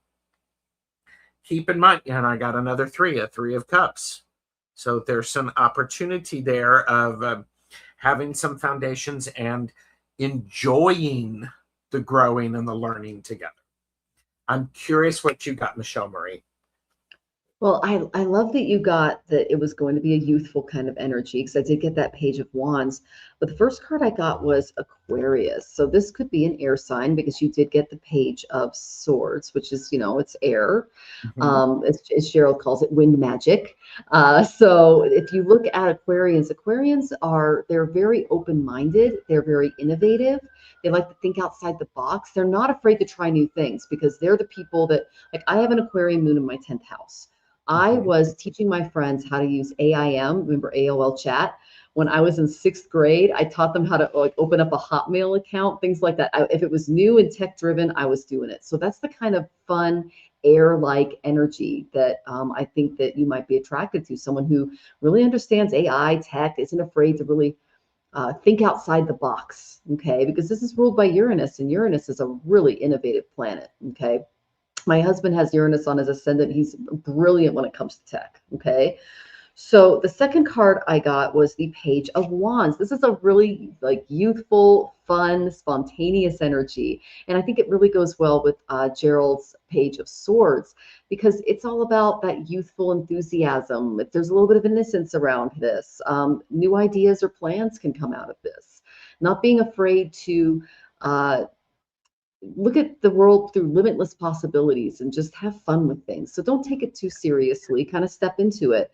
keep in mind. And I got another a Three of Cups. So there's some opportunity there of having some foundations and enjoying the growing and the learning together. I'm curious what you got, Michelle Marie. Well, I love that you got that it was going to be a youthful kind of energy, because I did get that Page of Wands. But the first card I got was Aquarius. So this could be an air sign, because you did get the Page of Swords, which is, it's air. As Gerald calls it, wind magic. So if you look at Aquarians they're very open-minded. They're very innovative. They like to think outside the box. They're not afraid to try new things, because they're the people that, like, I have an Aquarian moon in my 10th house. I was teaching my friends how to use AIM, remember AOL chat? When I was in 6th grade, I taught them how to open up a Hotmail account, things like that. If it was new and tech driven, I was doing it. So that's the kind of fun air-like energy that I think that you might be attracted to. Someone who really understands AI, tech, isn't afraid to really think outside the box, okay? Because this is ruled by Uranus, and Uranus is a really innovative planet, okay? My husband has Uranus on his ascendant. He's brilliant when it comes to tech, okay? So the second card I got was the Page of Wands. This is a really youthful, fun, spontaneous energy. And I think it really goes well with Gerald's Page of Swords, because it's all about that youthful enthusiasm. There's a little bit of innocence around this. New ideas or plans can come out of this. Not being afraid to look at the world through limitless possibilities and just have fun with things. So don't take it too seriously, kind of step into it.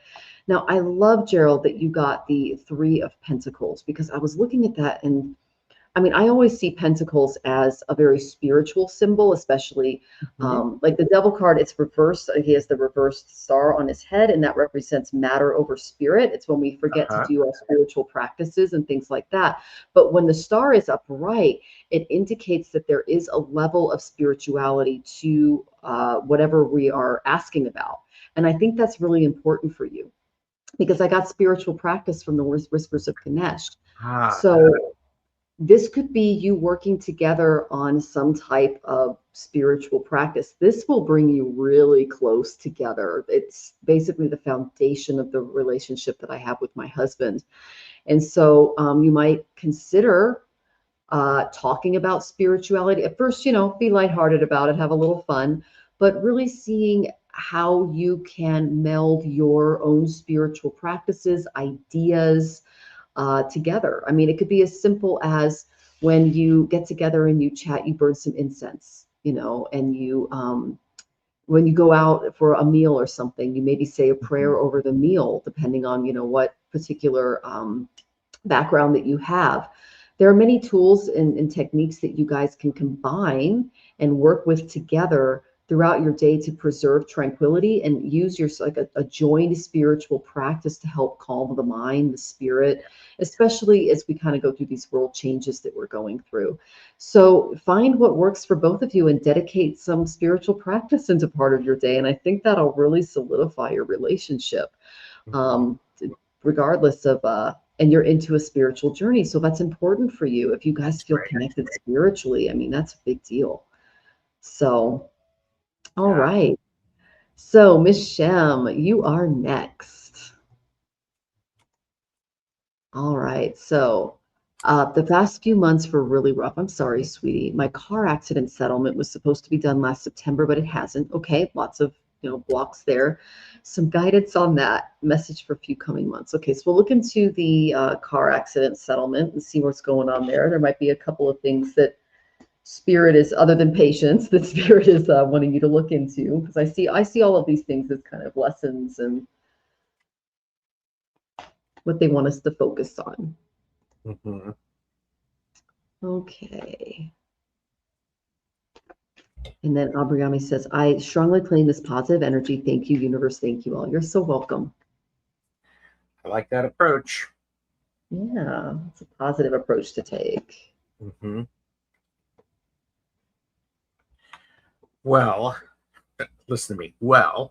Now, I love, Gerald, that you got the Three of Pentacles, because I was looking at that, and I mean, I always see pentacles as a very spiritual symbol, especially like the devil card, it's reversed. He has the reversed star on his head, and that represents matter over spirit. It's when we forget to do our spiritual practices and things like that. But when the star is upright, it indicates that there is a level of spirituality to whatever we are asking about. And I think that's really important for you, because I got spiritual practice from the Whispers of Ganesh. So this could be you working together on some type of spiritual practice. This will bring you really close together. It's basically the foundation of the relationship that I have with my husband. And so you might consider talking about spirituality. At first, be lighthearted about it, have a little fun, but really seeing how you can meld your own spiritual practices, ideas, together. I mean, it could be as simple as when you get together and you chat, you burn some incense, and you, when you go out for a meal or something, you maybe say a prayer over the meal, depending on, what particular background that you have. There are many tools and techniques that you guys can combine and work with together throughout your day to preserve tranquility, and use your like a joined spiritual practice to help calm the mind, the spirit, especially as we kind of go through these world changes that we're going through. So find what works for both of you and dedicate some spiritual practice into part of your day. And I think that'll really solidify your relationship, regardless of, and you're into a spiritual journey. So that's important for you. If you guys feel connected spiritually, I mean, that's a big deal. So, all right. So, Miss Shem, you are next. All right. So, the past few months were really rough. I'm sorry, sweetie. My car accident settlement was supposed to be done last September, but it hasn't. Okay, lots of blocks there. Some guidance on that. Message for a few coming months. Okay, so we'll look into the car accident settlement and see what's going on there. There might be a couple of things that Spirit is, other than patience, that Spirit is wanting you to look into, because I see all of these things as kind of lessons and what they want us to focus on. Okay. And then Abrahami says, I strongly claim this positive energy. Thank you, universe. Thank you all. You're so welcome. I like that approach. Yeah, it's a positive approach to take. Well, listen to me. Well,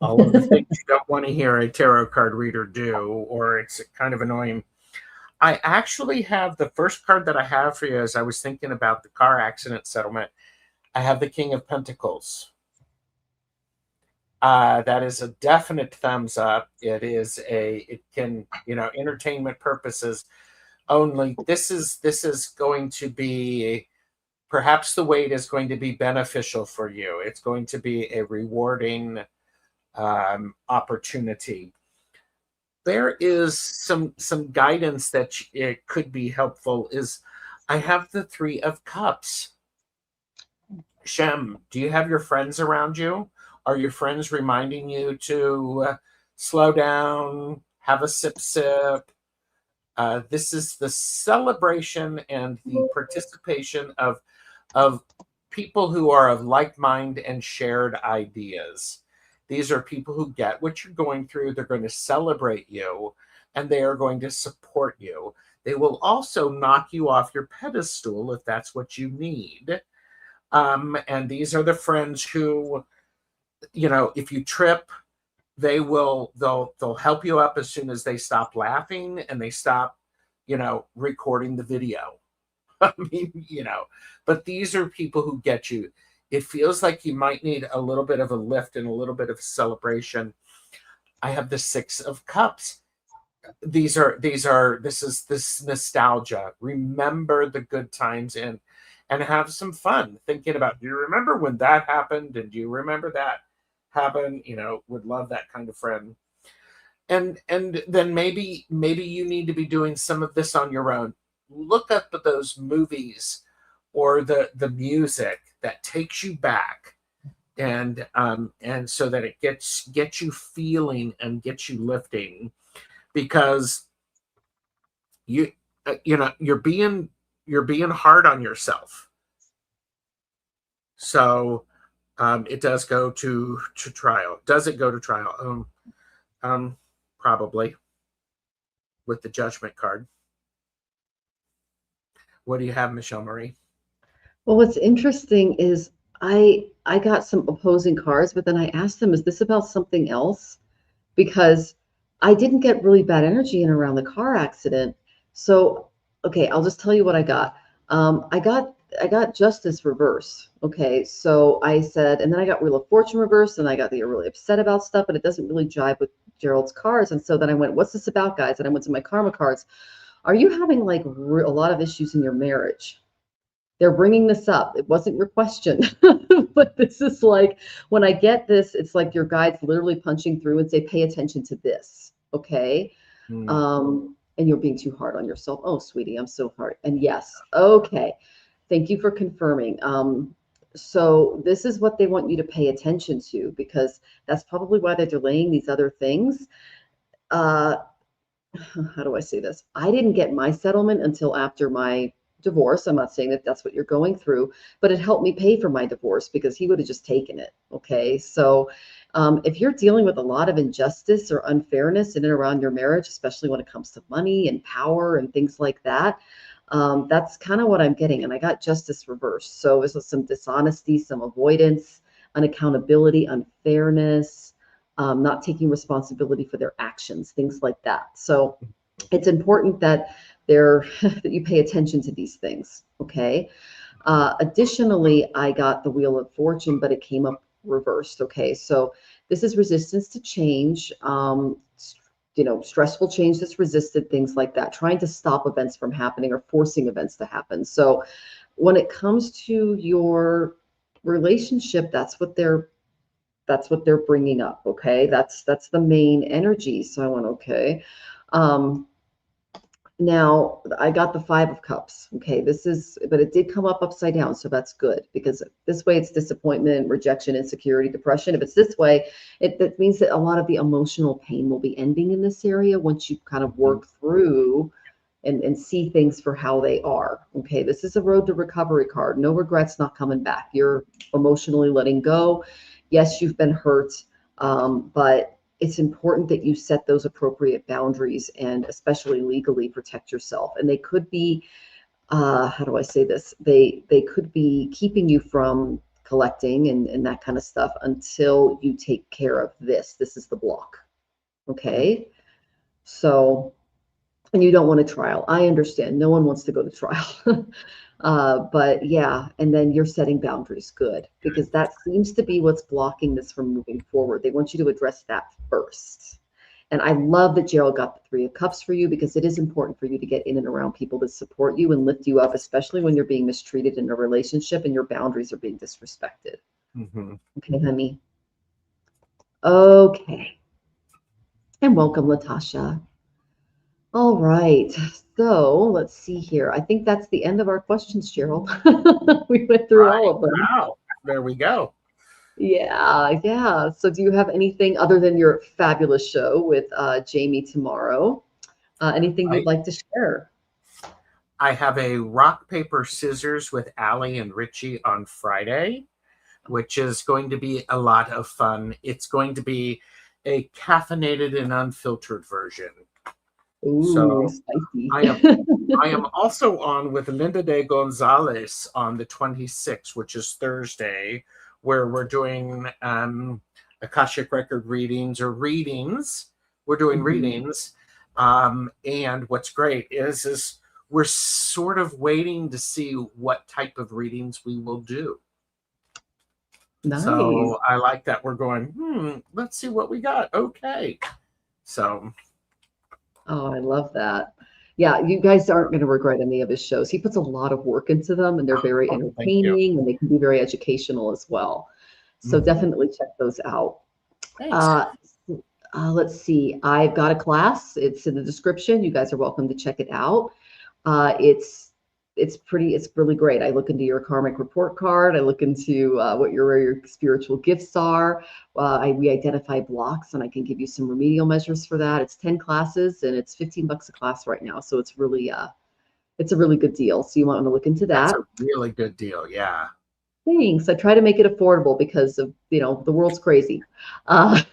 all of the things you don't want to hear a tarot card reader do, or it's kind of annoying. I actually have the first card that I have for you, as I was thinking about the car accident settlement. I have the King of Pentacles. That is a definite thumbs up. It can, entertainment purposes only. This is going to be perhaps the wait is going to be beneficial for you. It's going to be a rewarding opportunity. There is some guidance that it could be helpful. Is I have the Three of Cups. Shem, do you have your friends around you? Are your friends reminding you to slow down, have a sip? This is the celebration and the participation of people who are of like mind and shared ideas. These are people who get what you're going through. They're going to celebrate you, and they are going to support you. They will also knock you off your pedestal if that's what you need. And these are the friends who, if you trip, they'll help you up as soon as they stop laughing and they stop, recording the video. I mean, but these are people who get you. It feels like you might need a little bit of a lift and a little bit of a celebration. I have the Six of Cups. This is this nostalgia. Remember the good times and have some fun thinking about, do you remember when that happened? And do you remember that happened? Would love that kind of friend. And then maybe you need to be doing some of this on your own. Look up at those movies or the music that takes you back, and so that it gets you feeling and gets you lifting, because you're being you're being hard on yourself. So it does go to trial. Does it go to trial? Probably, with the Judgment card. What do you have, Michelle Marie? Well, what's interesting is I got some opposing cards, but then I asked them, is this about something else? Because I didn't get really bad energy in around the car accident. So, okay, I'll just tell you what I got. I got Justice reverse. Okay, so I said, and then I got Wheel of Fortune reverse, and I got that you're really upset about stuff, but it doesn't really jive with Gerald's cards. And so then I went, what's this about, guys? And I went to my karma cards. Are you having like a lot of issues in your marriage? They're bringing this up. It wasn't your question, but this is like, when I get this, it's like your guide's literally punching through and say, pay attention to this. Okay. And you're being too hard on yourself. Oh, sweetie, I'm so hard. And yes. Okay. Thank you for confirming. So this is what they want you to pay attention to, because that's probably why they're delaying these other things. How do I say this? I didn't get my settlement until after my divorce. I'm not saying that that's what you're going through, but it helped me pay for my divorce because he would have just taken it. Okay. So if you're dealing with a lot of injustice or unfairness in and around your marriage, especially when it comes to money and power and things like that, that's kind of what I'm getting. And I got Justice reversed. So this was some dishonesty, some avoidance, unaccountability, unfairness, not taking responsibility for their actions, things like that. So it's important that that you pay attention to these things. Okay. Additionally, I got the Wheel of Fortune, but it came up reversed. Okay. So this is resistance to change, stressful change that's resisted, things like that, trying to stop events from happening or forcing events to happen. So when it comes to your relationship, that's what they're bringing up. Okay. That's the main energy. So I went, okay. Now I got the 5 of Cups. Okay, but it did come up upside down, so that's good, because this way it's disappointment, rejection, insecurity, depression. If it's this way, that means that a lot of the emotional pain will be ending in this area once you kind of work through and see things for how they are. Okay, this is a road to recovery card. No regrets, not coming back. You're emotionally letting go. Yes, you've been hurt, but it's important that you set those appropriate boundaries and especially legally protect yourself. And they could be, how do I say this? They could be keeping you from collecting and that kind of stuff until you take care of this. This is the block. Okay. So, and you don't want a trial. I understand. No one wants to go to trial. But yeah, and then you're setting boundaries. Good, because that seems to be what's blocking this from moving forward. They want you to address that first. And I love that Gerald got the 3 of Cups for you, because it is important for you to get in and around people that support you and lift you up, especially when you're being mistreated in a relationship and your boundaries are being disrespected. Okay, honey. Okay. And welcome, Latasha. All right. So let's see here. I think that's the end of our questions, Gerald. We went through all of them. Wow. There we go. Yeah. So do you have anything other than your fabulous show with Jamie tomorrow? Anything you'd like to share? I have a rock, paper, scissors with Allie and Richie on Friday, which is going to be a lot of fun. It's going to be a caffeinated and unfiltered version. Ooh, so spicy. I am also on with Linda de Gonzalez on the 26th, which is Thursday, where we're doing Akashic Record readings or readings. We're doing readings. And what's great is we're sort of waiting to see what type of readings we will do. Nice. So I like that. We're going, let's see what we got. Okay. So. Oh, I love that. Yeah, you guys aren't going to regret any of his shows. He puts a lot of work into them, and they're very entertaining, and they can be very educational as well. So definitely check those out. Let's see. I've got a class. It's in the description. You guys are welcome to check it out. It's really great. I look into your karmic report card. I look into what your spiritual gifts are. We identify blocks, and I can give you some remedial measures for that. It's 10 classes, and it's $15 a class right now. So it's really It's a really good deal. So you want to look into that. That's a really good deal. Yeah. Thanks. I try to make it affordable because of, the world's crazy. And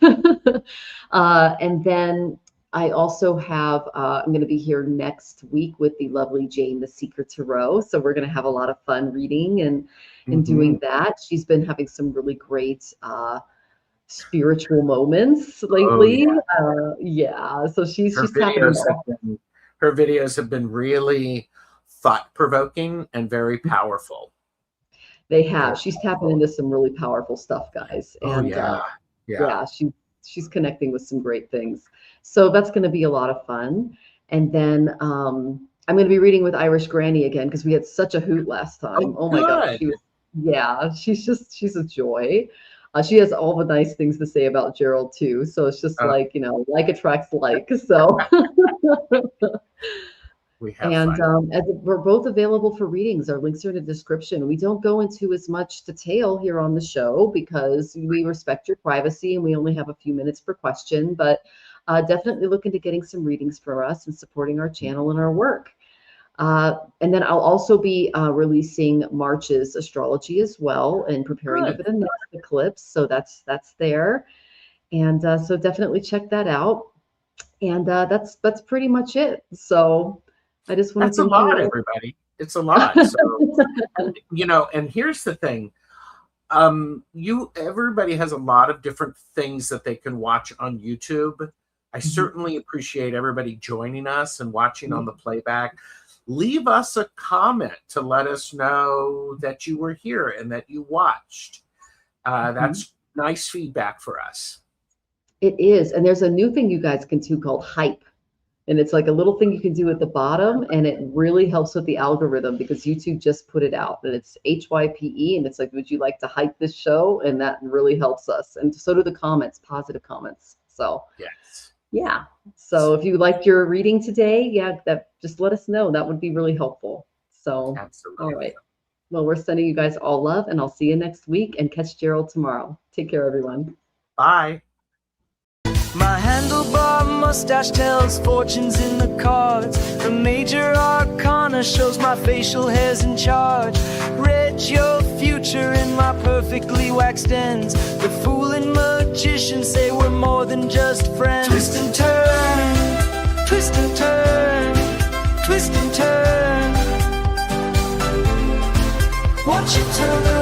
then I also have, I'm going to be here next week with the lovely Jane, the Secret Tarot. So we're going to have a lot of fun reading and doing that. She's been having some really great spiritual moments lately. Oh, yeah. So she's her tapping into her videos have been really thought-provoking and very powerful. They have. She's tapping into some really powerful stuff, guys. And yeah, she's connecting with some great things. So that's going to be a lot of fun. And then I'm going to be reading with Irish Granny again because we had such a hoot last time. Oh my God. She's a joy. She has all the nice things to say about Gerald too. So it's just like attracts like. So we have fun. As we're both available for readings, our links are in the description. We don't go into as much detail here on the show because we respect your privacy and we only have a few minutes per question, but definitely look into getting some readings for us and supporting our channel and our work. And then I'll also be releasing March's astrology as well and preparing you for the next eclipse. So that's there. And so definitely check that out. And that's pretty much it. So I just want to That's a lot, everybody. It's a lot. So, and here's the thing. Everybody has a lot of different things that they can watch on YouTube. I certainly appreciate everybody joining us and watching on the playback. Leave us a comment to let us know that you were here and that you watched. That's nice feedback for us. It is. And there's a new thing you guys can do called hype. And it's like a little thing you can do at the bottom, and it really helps with the algorithm because YouTube just put it out. And it's HYPE, and it's like, would you like to hype this show? And that really helps us. And so do the comments, positive comments. So yes. Yeah. So if you liked your reading today, just let us know. That would be really helpful. So absolutely. All right. Well, we're sending you guys all love, and I'll see you next week and catch Gerald tomorrow. Take care, everyone. Bye. My handlebar mustache tells fortunes in the cards. The major arcana shows my facial hair's in charge. Read your future in my perfectly waxed ends. The fool and magician say we're more than just friends. Twist and turn, twist and turn, twist and turn. Watch it turn around.